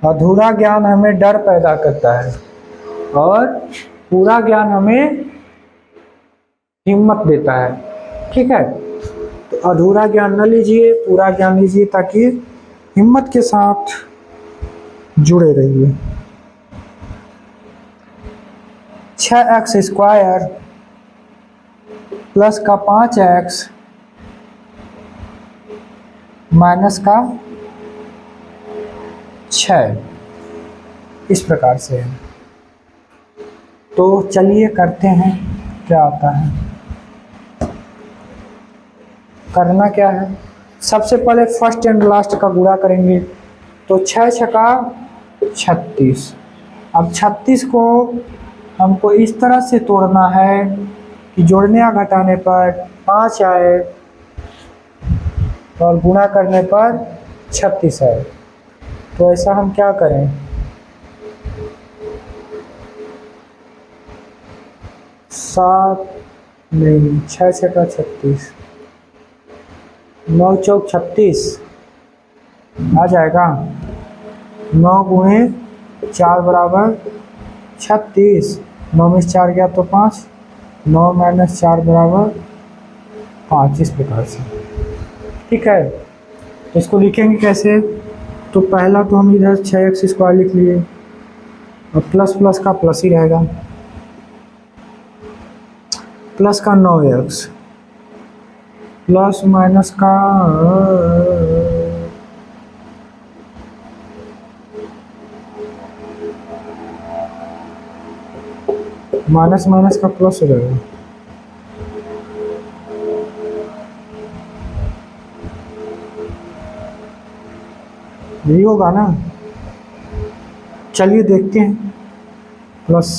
अधूरा ज्ञान हमें डर पैदा करता है और पूरा ज्ञान हमें हिम्मत देता है। ठीक है, तो अधूरा ज्ञान न लीजिए, पूरा ज्ञान लीजिए ताकि हिम्मत के साथ जुड़े रहिए। 6x² प्लस का 5x माइनस का 6 इस प्रकार से है। तो चलिए करते हैं क्या आता है। करना क्या है, सबसे पहले फर्स्ट एंड लास्ट का गुणा करेंगे। तो 6 छका 36। अब 36 को हमको इस तरह से तोड़ना है कि जोड़ने या घटाने पर 5 आए और गुणा करने पर 36 आए। तो ऐसा हम क्या करें, 7 नहीं 6 छका 36, 9 चौक 36 आ जाएगा। 9 गुणे 4 बराबर 36, 9 में 4 गया तो 5, 9 माइनस 4 बराबर 5 इस प्रकार से। ठीक है, तो इसको लिखेंगे कैसे, तो पहला तो हम इधर 6x² लिख लिए और प्लस प्लस का प्लस ही रहेगा, प्लस का 9x प्लस माइनस का माइनस माइनस का प्लस हो जाएगा। यही होगा ना, चलिए देखते हैं। प्लस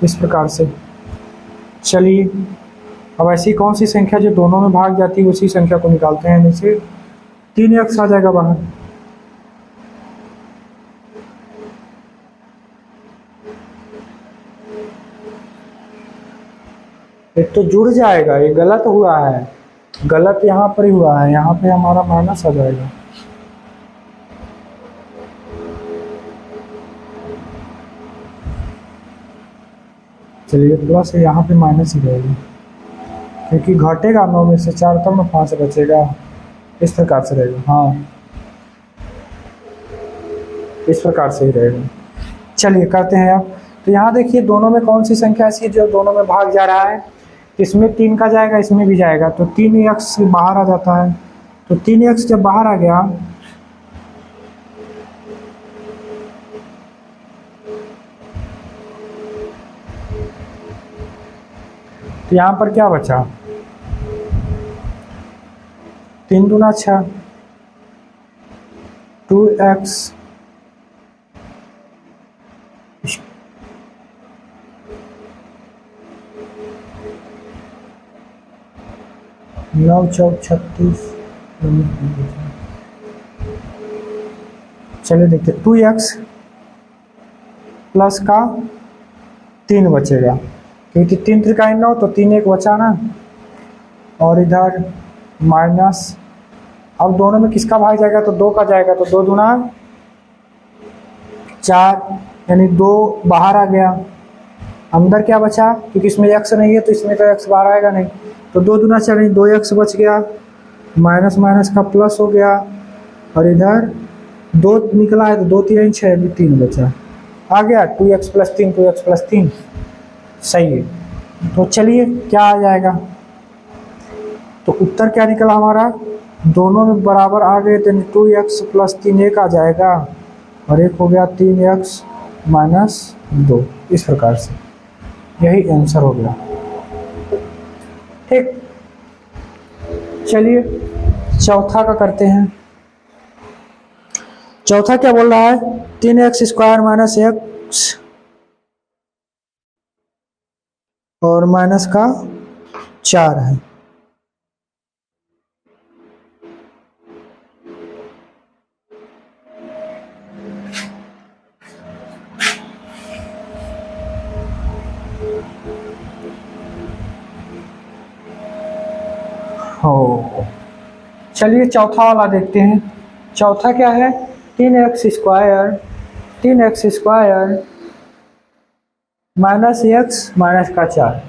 इस प्रकार से। चलिए अब ऐसी कौन सी संख्या जो दोनों में भाग जाती है उसी संख्या को निकालते हैं। नीचे 3x आ जाएगा बाहर, एक तो जुड़ जाएगा, ये गलत हुआ है, गलत यहाँ पर ही हुआ है, यहाँ पे हमारा माइनस आ जाएगा। चलिए प्लस है, यहाँ पे माइनस ही रहेगी क्योंकि घटेगा 9 में से 4 तब में 5 बचेगा, इस प्रकार से रहेगा। हाँ इस प्रकार से ही रहेगा। चलिए करते हैं अब। तो यहाँ देखिए दोनों में कौन सी संख्या ऐसी है जो दोनों में भाग जा रहा है, इसमें 3 का जाएगा इसमें भी जाएगा, तो 3x बाहर आ जाता है। तो 3x जब बाहर आ गया तो यहाँ पर क्या बचा, 3 दूना 6, 2x नौ चौक 36। चलिए देखते, 2x प्लस का 3 बचेगा, क्योंकि 3 त्रिकाई 9 तो 3 एक बचा ना, और इधर माइनस, अब दोनों में किसका भाग जाएगा तो 2 का जाएगा, तो 2 दूना 4, यानी 2 बाहर आ गया। अंदर क्या बचा, क्योंकि इसमें x नहीं है तो इसमें तो x बाहर आएगा नहीं, तो 2 दूना 4 यानी 2x बच गया, माइनस माइनस का प्लस हो गया, और इधर 2 निकला है तो 2 3 6 अभी 3 बचा, आ गया 2x प्लस 3, 2x प्लस 3 सही है। तो चलिए क्या आ जाएगा, तो उत्तर क्या निकला हमारा, दोनों में बराबर आ गए तो 2x प्लस 3 एक आ जाएगा, और एक हो गया 3x माइनस 2, इस प्रकार से यही आंसर हो गया। ठीक, चलिए चौथा का करते हैं। चौथा क्या बोल रहा है, 3x स्क्वायर माइनस x और माइनस का 4 है। हो, चलिए चौथा वाला देखते हैं। चौथा क्या है, 3x square minus x minus का 4,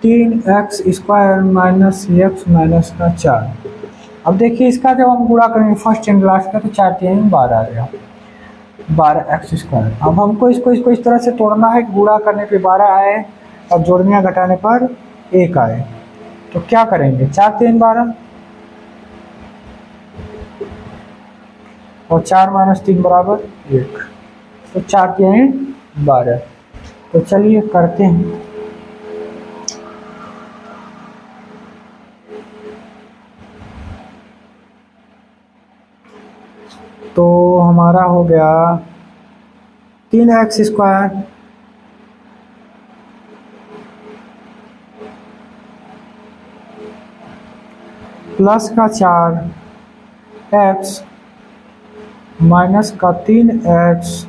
3x square minus x minus का 4। अब देखिए इसका जब हम गुणा करेंगे फर्स्ट एंड लास्ट का, तो 4 3 12 आ गया, 12x स्क्वायर। अब हमको इसको इस तरह से तोड़ना है, गुणा करने पे 12 आए और जोड़ने घटाने पर 1 आए, तो क्या करेंगे, 4 3 12 और 4 माइनस 3 बराबर 1, तो 4 3 12। तो चलिए करते हैं। तो हमारा हो गया 3x स्क्वायर प्लस का 4x माइनस का 3x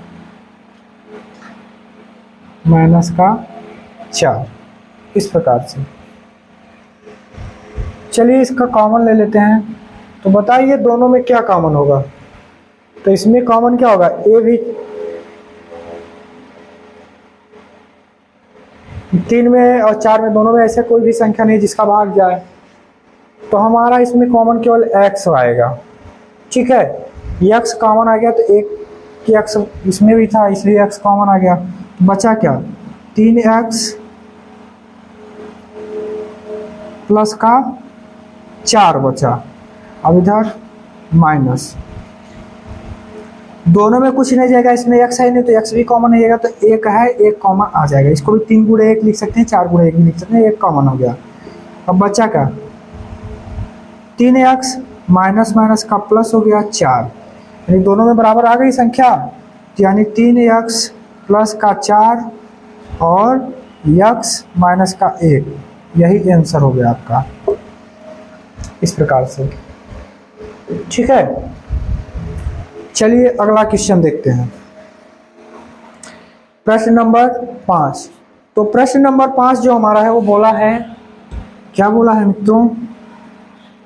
माइनस का 4, इस प्रकार से। चलिए इसका कॉमन ले लेते हैं, तो बताइए दोनों में क्या कॉमन होगा, तो इसमें कॉमन क्या होगा, ए भी 3 में और 4 में, दोनों में ऐसे कोई भी संख्या नहीं जिसका भाग जाए, तो हमारा इसमें कॉमन केवल x आएगा। ठीक है, x कॉमन आ गया, तो एक x इसमें भी था इसलिए x कॉमन आ गया, बचा क्या, 3x प्लस का 4 बचा। अब इधर माइनस, दोनों में कुछ नहीं जाएगा, इसमें x है नहीं तो x भी कॉमन रहेगा, तो एक है, एक कॉमन आ जाएगा। इसको भी 3 गुणे 1 लिख सकते हैं, 4 गुणे 1 भी लिख सकते हैं, एक कॉमन हो गया। अब बचा क्या, 3x माइनस माइनस का प्लस हो गया 4, यानी दोनों में बराबर आ गई संख्या, यानी 3x प्लस का 4 और x माइनस का 1, यही आंसर हो गया आपका, इस प्रकार से। ठीक है, चलिए अगला क्वेश्चन देखते हैं, प्रश्न नंबर 5। तो प्रश्न नंबर 5 जो हमारा है वो बोला है, क्या बोला है मित्रों,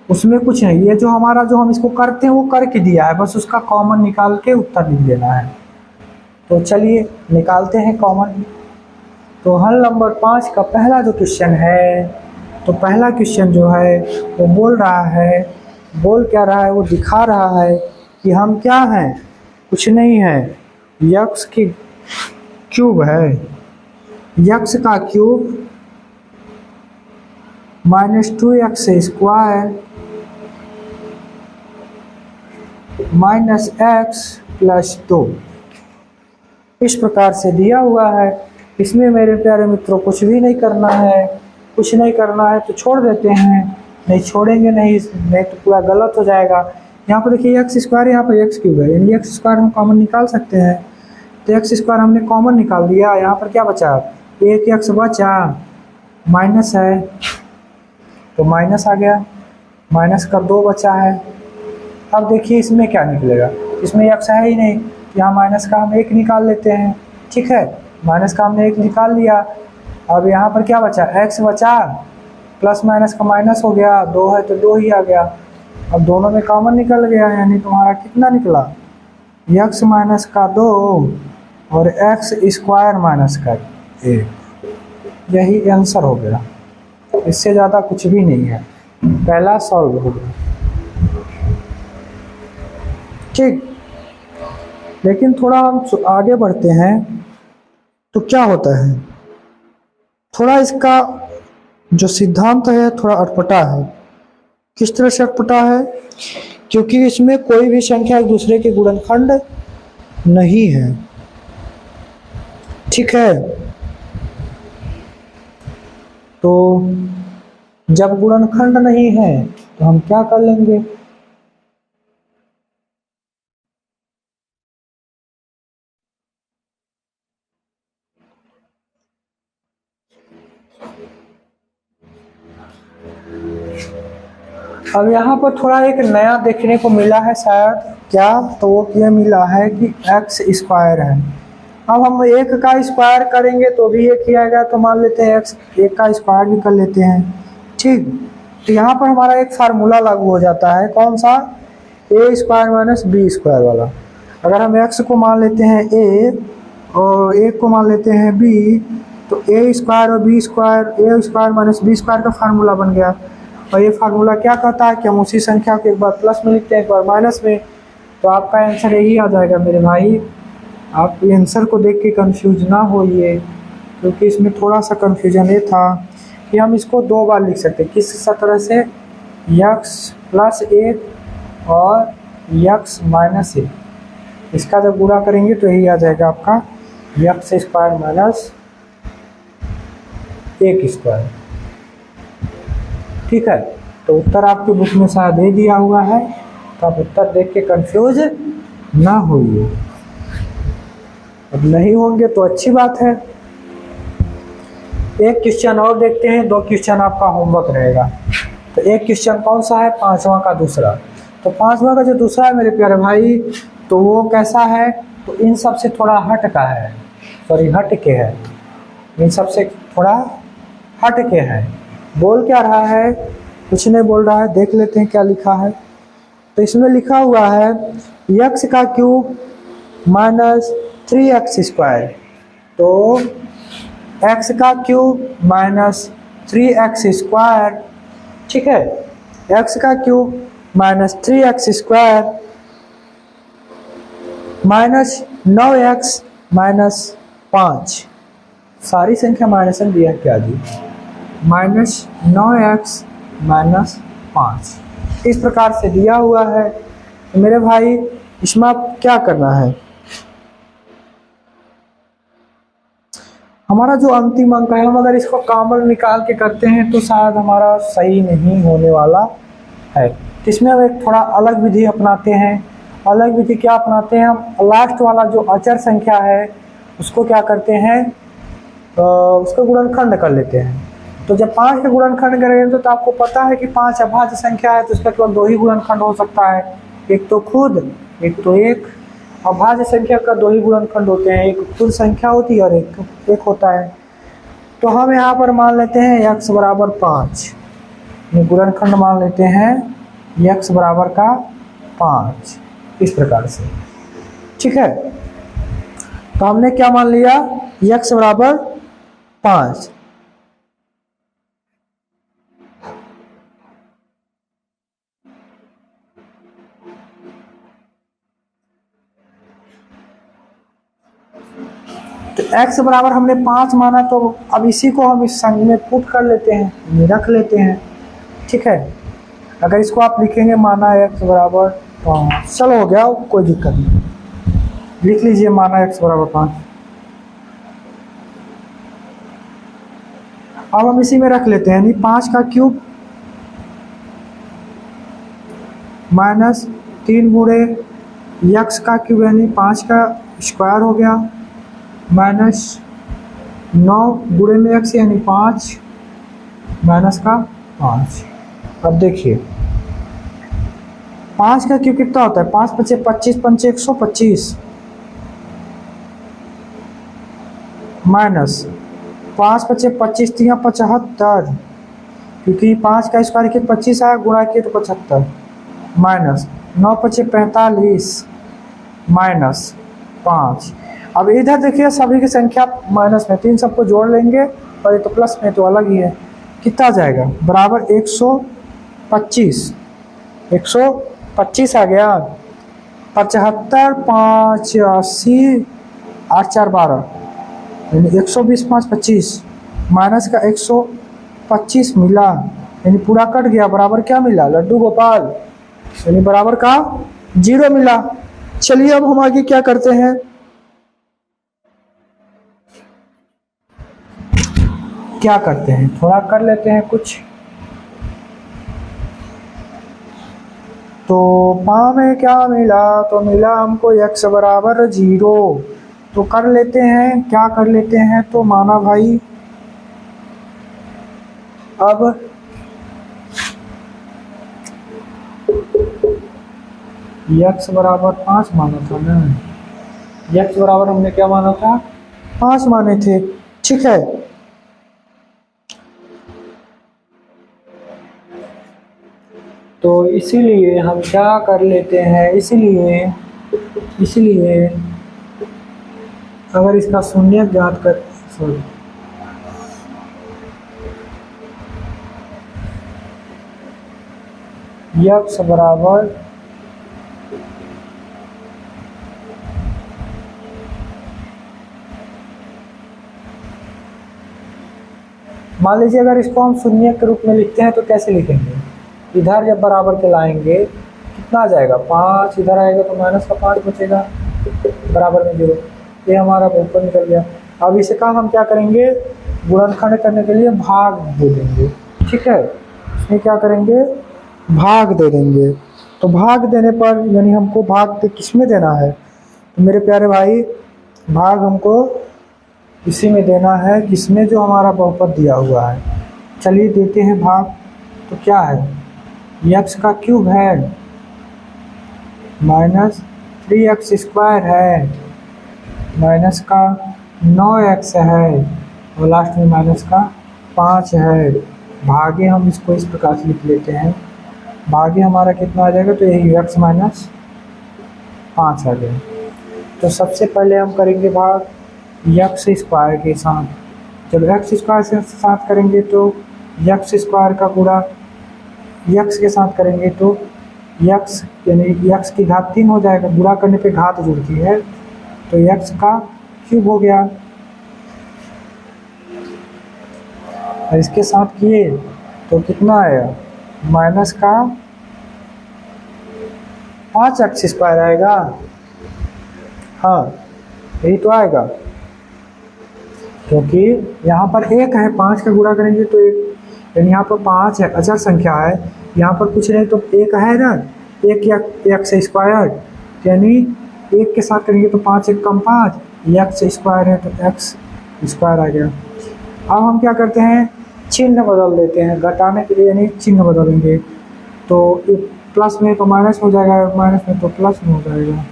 उसमें कुछ नहीं, ये जो हमारा जो हम इसको करते हैं वो करके दिया है, बस उसका कॉमन निकाल के उत्तर लिख देना है। तो चलिए निकालते हैं कॉमन। तो हल नंबर 5 का पहला जो क्वेश्चन है, तो पहला क्वेश्चन जो है वो बोल रहा है, बोल क्या रहा है, वो दिखा रहा है कि हम क्या हैं, कुछ नहीं है, x की क्यूब है, x का cube minus 2x square minus x plus 2, इस प्रकार से दिया हुआ है। इसमें मेरे प्यारे मित्रों कुछ भी नहीं करना है, कुछ नहीं करना है तो छोड़ देते हैं, नहीं छोड़ेंगे नहीं तो पूरा गलत हो जाएगा, यहाँ पर देखिए एक्स स्क्वायर, यहाँ पर एक्स क्यूब है, यानी एक्स स्क्वायर हम कॉमन निकाल सकते हैं। तो एक्स स्क्वायर हमने कॉमन निकाल दिया, यहाँ पर क्या बचा, एक एक्स बचा, माइनस है तो माइनस आ गया, माइनस का 2 बचा है। अब देखिए इसमें क्या निकलेगा, इसमें एक्स है ही नहीं, यहाँ माइनस का हम 1 निकाल लेते हैं। ठीक है, माइनस का हमने 1 निकाल लिया। अब यहाँ पर क्या बचा, एक्स बचा, प्लस माइनस का माइनस हो गया, 2 है तो 2 ही आ गया। अब दोनों में कॉमन निकल गया, यानी तुम्हारा कितना निकला, एक्स माइनस का 2 और एक्स स्क्वायर माइनस का 1। यही आंसर हो गया, इससे ज़्यादा कुछ भी नहीं है, पहला सॉल्व हो गया। ठीक, लेकिन थोड़ा हम आगे बढ़ते हैं तो क्या होता है, थोड़ा इसका जो सिद्धांत है थोड़ा अटपटा है। किस तरह से अटपटा है, क्योंकि इसमें कोई भी संख्या एक दूसरे के गुणनखंड नहीं है। ठीक है, तो जब गुणनखंड नहीं है तो हम क्या कर लेंगे, अब यहाँ पर थोड़ा एक नया देखने को मिला है शायद, क्या, तो वो ये मिला है कि एक्स स्क्वायर है। अब हम 1 का स्क्वायर करेंगे तो भी 1 ही आएगा, तो मान लेते हैं एक्स 1 का स्क्वायर भी कर लेते हैं। ठीक, तो यहाँ पर हमारा एक फार्मूला लागू हो जाता है, कौन सा, ए स्क्वायर माइनस बी स्क्वायर वाला। अगर हम एक्स को मान लेते हैं ए और 1 को मान लेते हैं बी, तो ए स्क्वायर और बी स्क्वायर, ए स्क्वायर माइनस बी स्क्वायर का फार्मूला बन गया। और ये फार्मूला क्या कहता है कि हम उसी संख्या को एक बार प्लस में लिखते हैं, एक बार माइनस में, तो आपका आंसर यही आ जाएगा मेरे भाई। आप आंसर को देख के कंफ्यूज ना होइए, क्योंकि इसमें थोड़ा सा कंफ्यूजन ये था कि हम इसको 2 बार लिख सकते हैं। किस तरह से, यक्स प्लस 1 और यक्स माइनस 1, इसका जब गुणा करेंगे तो यही आ जाएगा आपका यक्स स्क्वायर माइनस 1 स्क्वायर। ठीक है, तो उत्तर आपकी बुक में शायद दे दिया हुआ है, तो आप उत्तर देख के कंफ्यूज ना होइए। अब नहीं होंगे तो अच्छी बात है। एक क्वेश्चन और देखते हैं, 2 क्वेश्चन आपका होमवर्क रहेगा। तो एक क्वेश्चन कौन सा है, 5वां का दूसरा। तो 5वां का जो दूसरा है मेरे प्यारे भाई, तो वो कैसा है, तो इन सब से थोड़ा हट का है, सॉरी हट के है, इन सब से थोड़ा हट के है। बोल क्या रहा है, कुछ नहीं बोल रहा है, देख लेते हैं क्या लिखा है। तो इसमें लिखा हुआ है यक्स का क्यूब माइनस 3x स्क्वायर। तो x का क्यूब माइनस 3x स्क्वायर, ठीक है, x का cube minus 3x square minus 9x minus 5, सारी संख्या माइनस में दिया क्या जी, माइनस 9x माइनस 5, इस प्रकार से दिया हुआ है। तो मेरे भाई इसमें आप क्या करना है, हमारा जो अंतिम अंक है, हम अगर इसको कॉमन निकाल के करते हैं तो शायद हमारा सही नहीं होने वाला है। तो इसमें हम एक थोड़ा अलग विधि अपनाते हैं। अलग विधि क्या अपनाते हैं, हम लास्ट वाला जो अचर संख्या है उसको क्या करते हैं, उसको गुणनखंड कर लेते हैं। तो जब 5 का गुणनखंड करेंगे तो आपको पता है कि 5 अभाज्य संख्या है, तो इसका केवल 2 ही गुणनखंड हो सकता है, एक तो खुद, एक तो एक। अभाज्य संख्या का 2 ही गुणनखंड होते हैं, एक खुद संख्या होती है और एक होता है। तो हम यहाँ पर मान लेते हैं x बराबर 5, गुणनखंड मान लेते हैं x बराबर का 5, इस प्रकार से। ठीक है, तो हमने क्या मान लिया, x बराबर 5। तो x बराबर हमने 5 माना, तो अब इसी को हम इस संग में पुट कर लेते हैं, रख लेते हैं। ठीक है, अगर इसको आप लिखेंगे माना x बराबर 5, चलो हो गया, कोई दिक्कत नहीं, लिख लीजिए माना x बराबर 5। अब हम इसी में रख लेते हैं, यानी 5 का क्यूब माइनस 3 गुणे यक्स का क्यूब यानी 5 का स्क्वायर हो गया, माइनस 9 गुणे में एक्स यानी 5 माइनस का 5। अब देखिए 5 का क्यूब कितना होता है, 5 पचे 25 पंचे 125 माइनस 5 पचे 25 तिया 75, क्योंकि 5 का स्क्वायर किया 25 आया, गुणा किए तो 75 माइनस 9 पचे 45 माइनस 5। अब इधर देखिए सभी की संख्या माइनस में, 3 सबको जोड़ लेंगे और ये तो प्लस में तो अलग ही है, कितना आ जाएगा बराबर 125 आ गया। 75 5 80 8 4 12 यानी 120 5 25 माइनस का 125 मिला, यानी पूरा कट गया, बराबर क्या मिला लड्डू गोपाल, यानी बराबर का 0 मिला। चलिए अब हम आगे क्या करते हैं, थोड़ा कर लेते हैं कुछ। तो पा में क्या मिला, तो मिला हमको x बराबर 0। तो कर लेते हैं, क्या कर लेते हैं, तो माना भाई अब x बराबर 5 माना था ना, x बराबर हमने क्या माना था 5 माने थे, ठीक है। तो इसीलिए हम क्या कर लेते हैं, इसीलिए अगर इसका शून्य ज्ञात कर x बराबर मान लीजिए अगर इसको हम शून्य के रूप में लिखते हैं तो कैसे लिखेंगे, इधर जब बराबर के लाएंगे कितना आ जाएगा 5, इधर आएगा तो माइनस का 5 बचेगा, बराबर में 0, ये हमारा ऊपर निकल गया। अब इसे का हम क्या करेंगे, गुणनखंड करने के लिए भाग दे देंगे, ठीक है। इसमें क्या करेंगे, भाग दे देंगे। तो भाग देने पर यानी हमको भाग किस में देना है, तो मेरे प्यारे भाई भाग हमको इसी में देना है जिसमें जो हमारा बहुपद दिया हुआ है। चलिए देते हैं भाग, तो क्या है x का क्यूब है माइनस 3x स्क्वायर है माइनस का 9x है और लास्ट में माइनस का 5 है। भागे हम इसको इस प्रकार से लिख लेते हैं, भागे हमारा कितना आ जाएगा, तो यही x माइनस 5 आ गया। तो सबसे पहले हम करेंगे भाग x स्क्वायर के साथ, जब x स्क्वायर से साथ करेंगे तो x स्क्वायर का गुणा x के साथ करेंगे तो x यानी x की घात 3 हो जाएगा, गुणा करने पे घात जुड़ती है, तो x का क्यूब हो गया। और इसके साथ किए तो कितना आया, माइनस का 5x स्क्वायर आएगा, हाँ यही तो आएगा, क्योंकि यहाँ पर 1 है, 5 का गुणा करेंगे तो 1, यानी यहाँ पर 5 है, अचर संख्या है, यहाँ पर कुछ नहीं तो 1 है ना, 1 या x स्क्वायर, यानी 1 के साथ करेंगे तो 5 1 कम 5, x स्क्वायर है तो x स्क्वायर आ गया। अब हम क्या करते हैं, चिन्ह बदल देते हैं, घटाने के लिए यानी चिन्ह बदलेंगे, तो प्लस में तो माइनस हो जाएगा, माइनस में तो प्लस में हो जाएगा,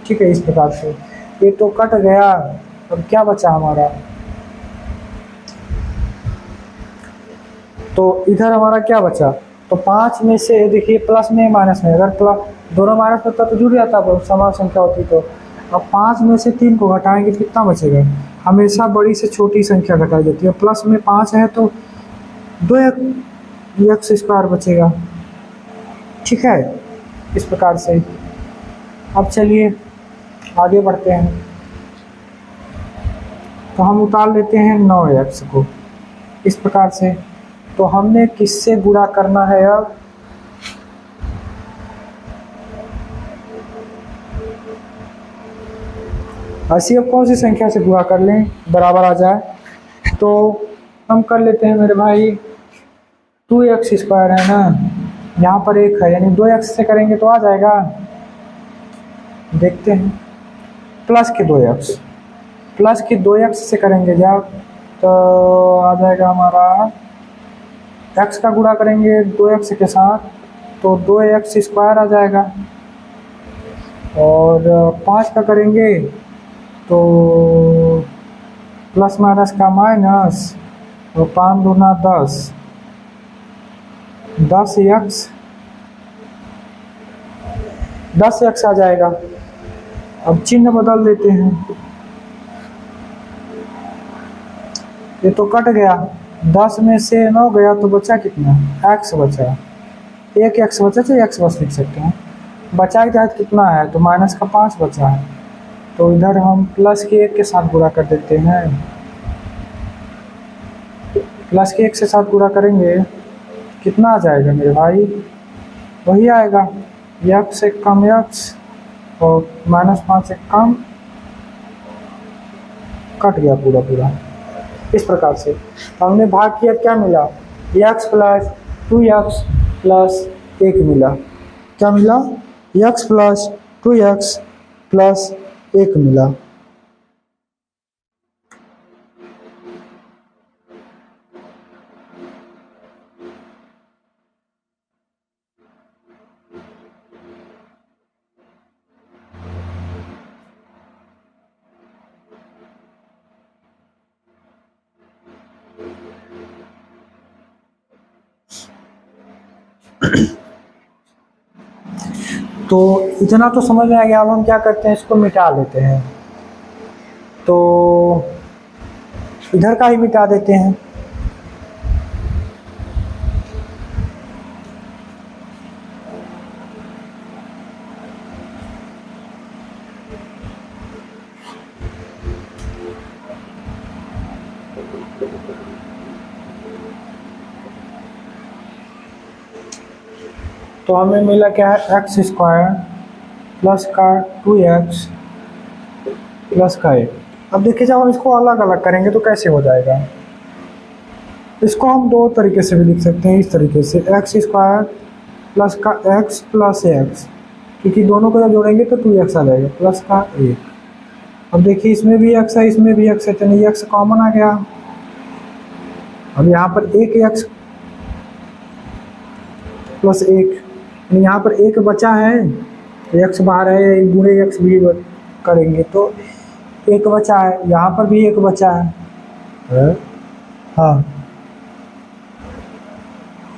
ठीक है। इस प्रकार से ये तो कट गया, अब क्या बचा हमारा, तो इधर हमारा क्या बचा, तो 5 में से देखिए प्लस में माइनस में, अगर प्लस दोनों माइनस होता तो जुड़ जाता, समान संख्या होती तो। अब 5 में से 3 को घटाएंगे तो कितना बचेगा, हमेशा बड़ी से छोटी संख्या घटाई जाती है, प्लस में 5 है तो 2x स्क्वायर बचेगा, ठीक है। इस प्रकार से अब चलिए आगे बढ़ते हैं, तो हम उतार लेते हैं 9x को इस प्रकार से। तो हमने किससे गुणा करना है, अब ऐसी अब कौन सी संख्या से गुणा कर लें बराबर आ जाए, तो हम कर लेते हैं मेरे भाई 2x स्क्वायर है ना, यहाँ पर 1 है यानी 2x से करेंगे तो आ जाएगा, देखते हैं। प्लस के 2x, प्लस की 2x से करेंगे जब, तो आ जाएगा हमारा, x का गुणा करेंगे 2x के साथ तो 2x स्क्वायर आ जाएगा, और 5 का करेंगे तो प्लस माइनस का माइनस, तो 5 दूना 10, 10x आ जाएगा। अब चिन्ह बदल देते हैं, ये तो कट गया, 10 में से 9 गया तो बचा कितना, x बचा, एक x बचा, तो x बस लिख सकते हैं। बचा के कितना है, तो माइनस का 5 बचा है, तो इधर हम प्लस के 1 के साथ गुणा कर देते हैं। प्लस के 1 से साथ गुणा करेंगे कितना आ जाएगा मेरे भाई, वही आएगा, x से कम x और -5 से कम, कट गया पूरा पूरा। इस प्रकार से हमने भाग किया, क्या मिला, x प्लस 2x प्लस 1 मिला, क्या मिला, x प्लस 2x प्लस 1 मिला। तो इतना तो समझ में आ गया। अब हम क्या करते हैं, इसको मिटा लेते हैं, तो इधर का ही मिटा देते हैं। तो हमें मिला क्या है, एक्स स्क्वायर प्लस का 2x प्लस का 1। अब देखिए जब हम इसको अलग अलग करेंगे तो कैसे हो जाएगा, इसको हम दो तरीके से भी लिख सकते हैं, इस तरीके से एक्स स्क्वायर प्लस का x प्लस एक्स, क्योंकि दोनों को जब जोड़ेंगे तो 2x आ जाएगा प्लस का 1। अब देखिए इसमें भी x है, इसमें भी x है, तो ये x कॉमन आ गया। अब यहाँ पर एक x प्लस 1, यहाँ पर 1 बचा है, x बाहर है, गुणे x भी करेंगे तो 1 बचा है, यहाँ पर भी 1 बचा है, हाँ,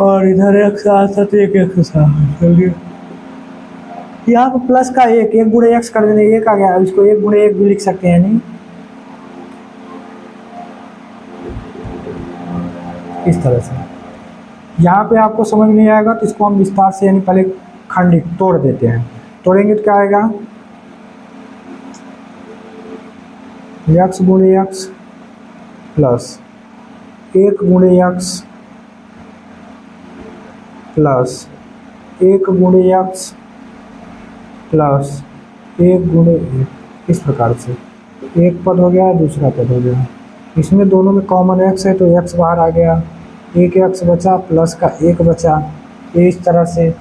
और इधर x आता तो 1 x चलिए यहाँ पर प्लस का 1 गुणे x कर देंगे, 1 आ गया। अब इसको 1 गुणे 1 भी लिख सकते हैं, नहीं इस तरह से। यहाँ पे आपको समझ नहीं आएगा तो इसको हम विस्तार से, यानी पहले खंडित तोड़ देते हैं, तोड़ेंगे तो क्या आएगा, x गुणे x प्लस 1 गुणे x प्लस 1 गुणे x प्लस 1 गुणे 1, इस प्रकार से एक पद हो गया, दूसरा पद हो गया। इसमें दोनों में कॉमन x है तो x बाहर आ गया, 1 x बचा प्लस का 1 बचा, ये इस तरह से।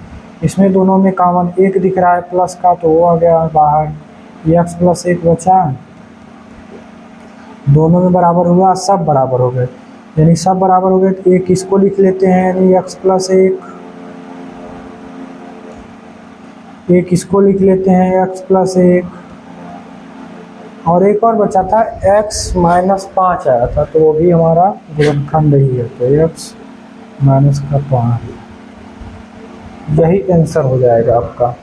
इसमें दोनों में कॉमन 1 दिख रहा है प्लस का, तो वो आ गया बाहर, x प्लस 1 बचा, दोनों में बराबर हुआ, सब बराबर हो गए, यानी सब बराबर हो गए तो एक इसको लिख लेते हैं, यानी x प्लस 1, इसको लिख लेते हैं x प्लस 1, और एक और बचा था x माइनस 5 आया था, तो वो भी हमारा गुणनखंड ही है, तो x माइनस का 5, यही आंसर हो जाएगा आपका।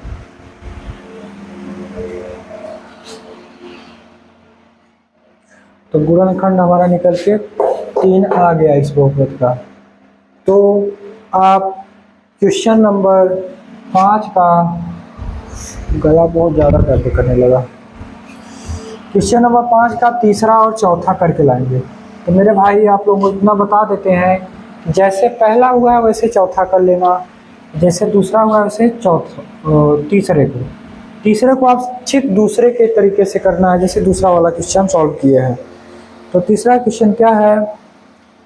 तो गुणनखंड हमारा निकल के 3 आ गया इस बहुपद का। तो आप क्वेश्चन नंबर 5 का, गला बहुत ज़्यादा दर्द करने लगा, क्वेश्चन नंबर 5 का तीसरा और चौथा करके लाएंगे। तो मेरे भाई आप लोगों को इतना बता देते हैं, जैसे पहला हुआ है वैसे चौथा कर लेना, जैसे दूसरा हुआ है वैसे तीसरे को आप ठीक दूसरे के तरीके से करना है, जैसे दूसरा वाला क्वेश्चन सॉल्व किए हैं। तो तीसरा क्वेश्चन क्या है,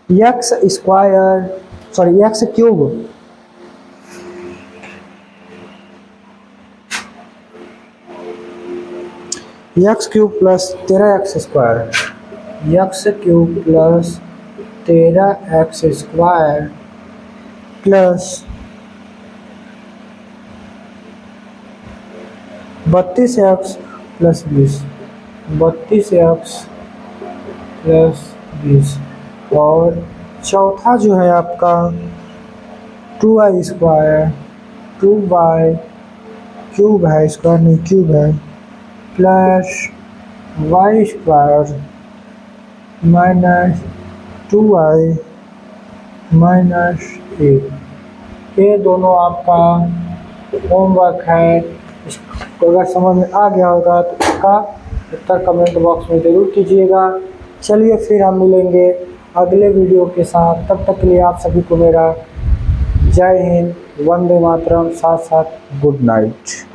x cube x cube plus 13x square, x cube plus 13x square plus 32x plus 20, 32x plus 20 और चौथा जो है आपका 2y स्क्वायर, 2y क्यूब है, स्क्वायर नहीं क्यूब है, plus y square minus 2y minus 8। ये दोनों आपका होमवर्क है। इसको अगर समझ में आ गया होगा तो इसका उत्तर कमेंट बॉक्स में ज़रूर कीजिएगा। चलिए फिर हम मिलेंगे अगले वीडियो के साथ, तब तक के लिए आप सभी को मेरा जय हिंद, वंदे मातरम, साथ साथ गुड नाइट।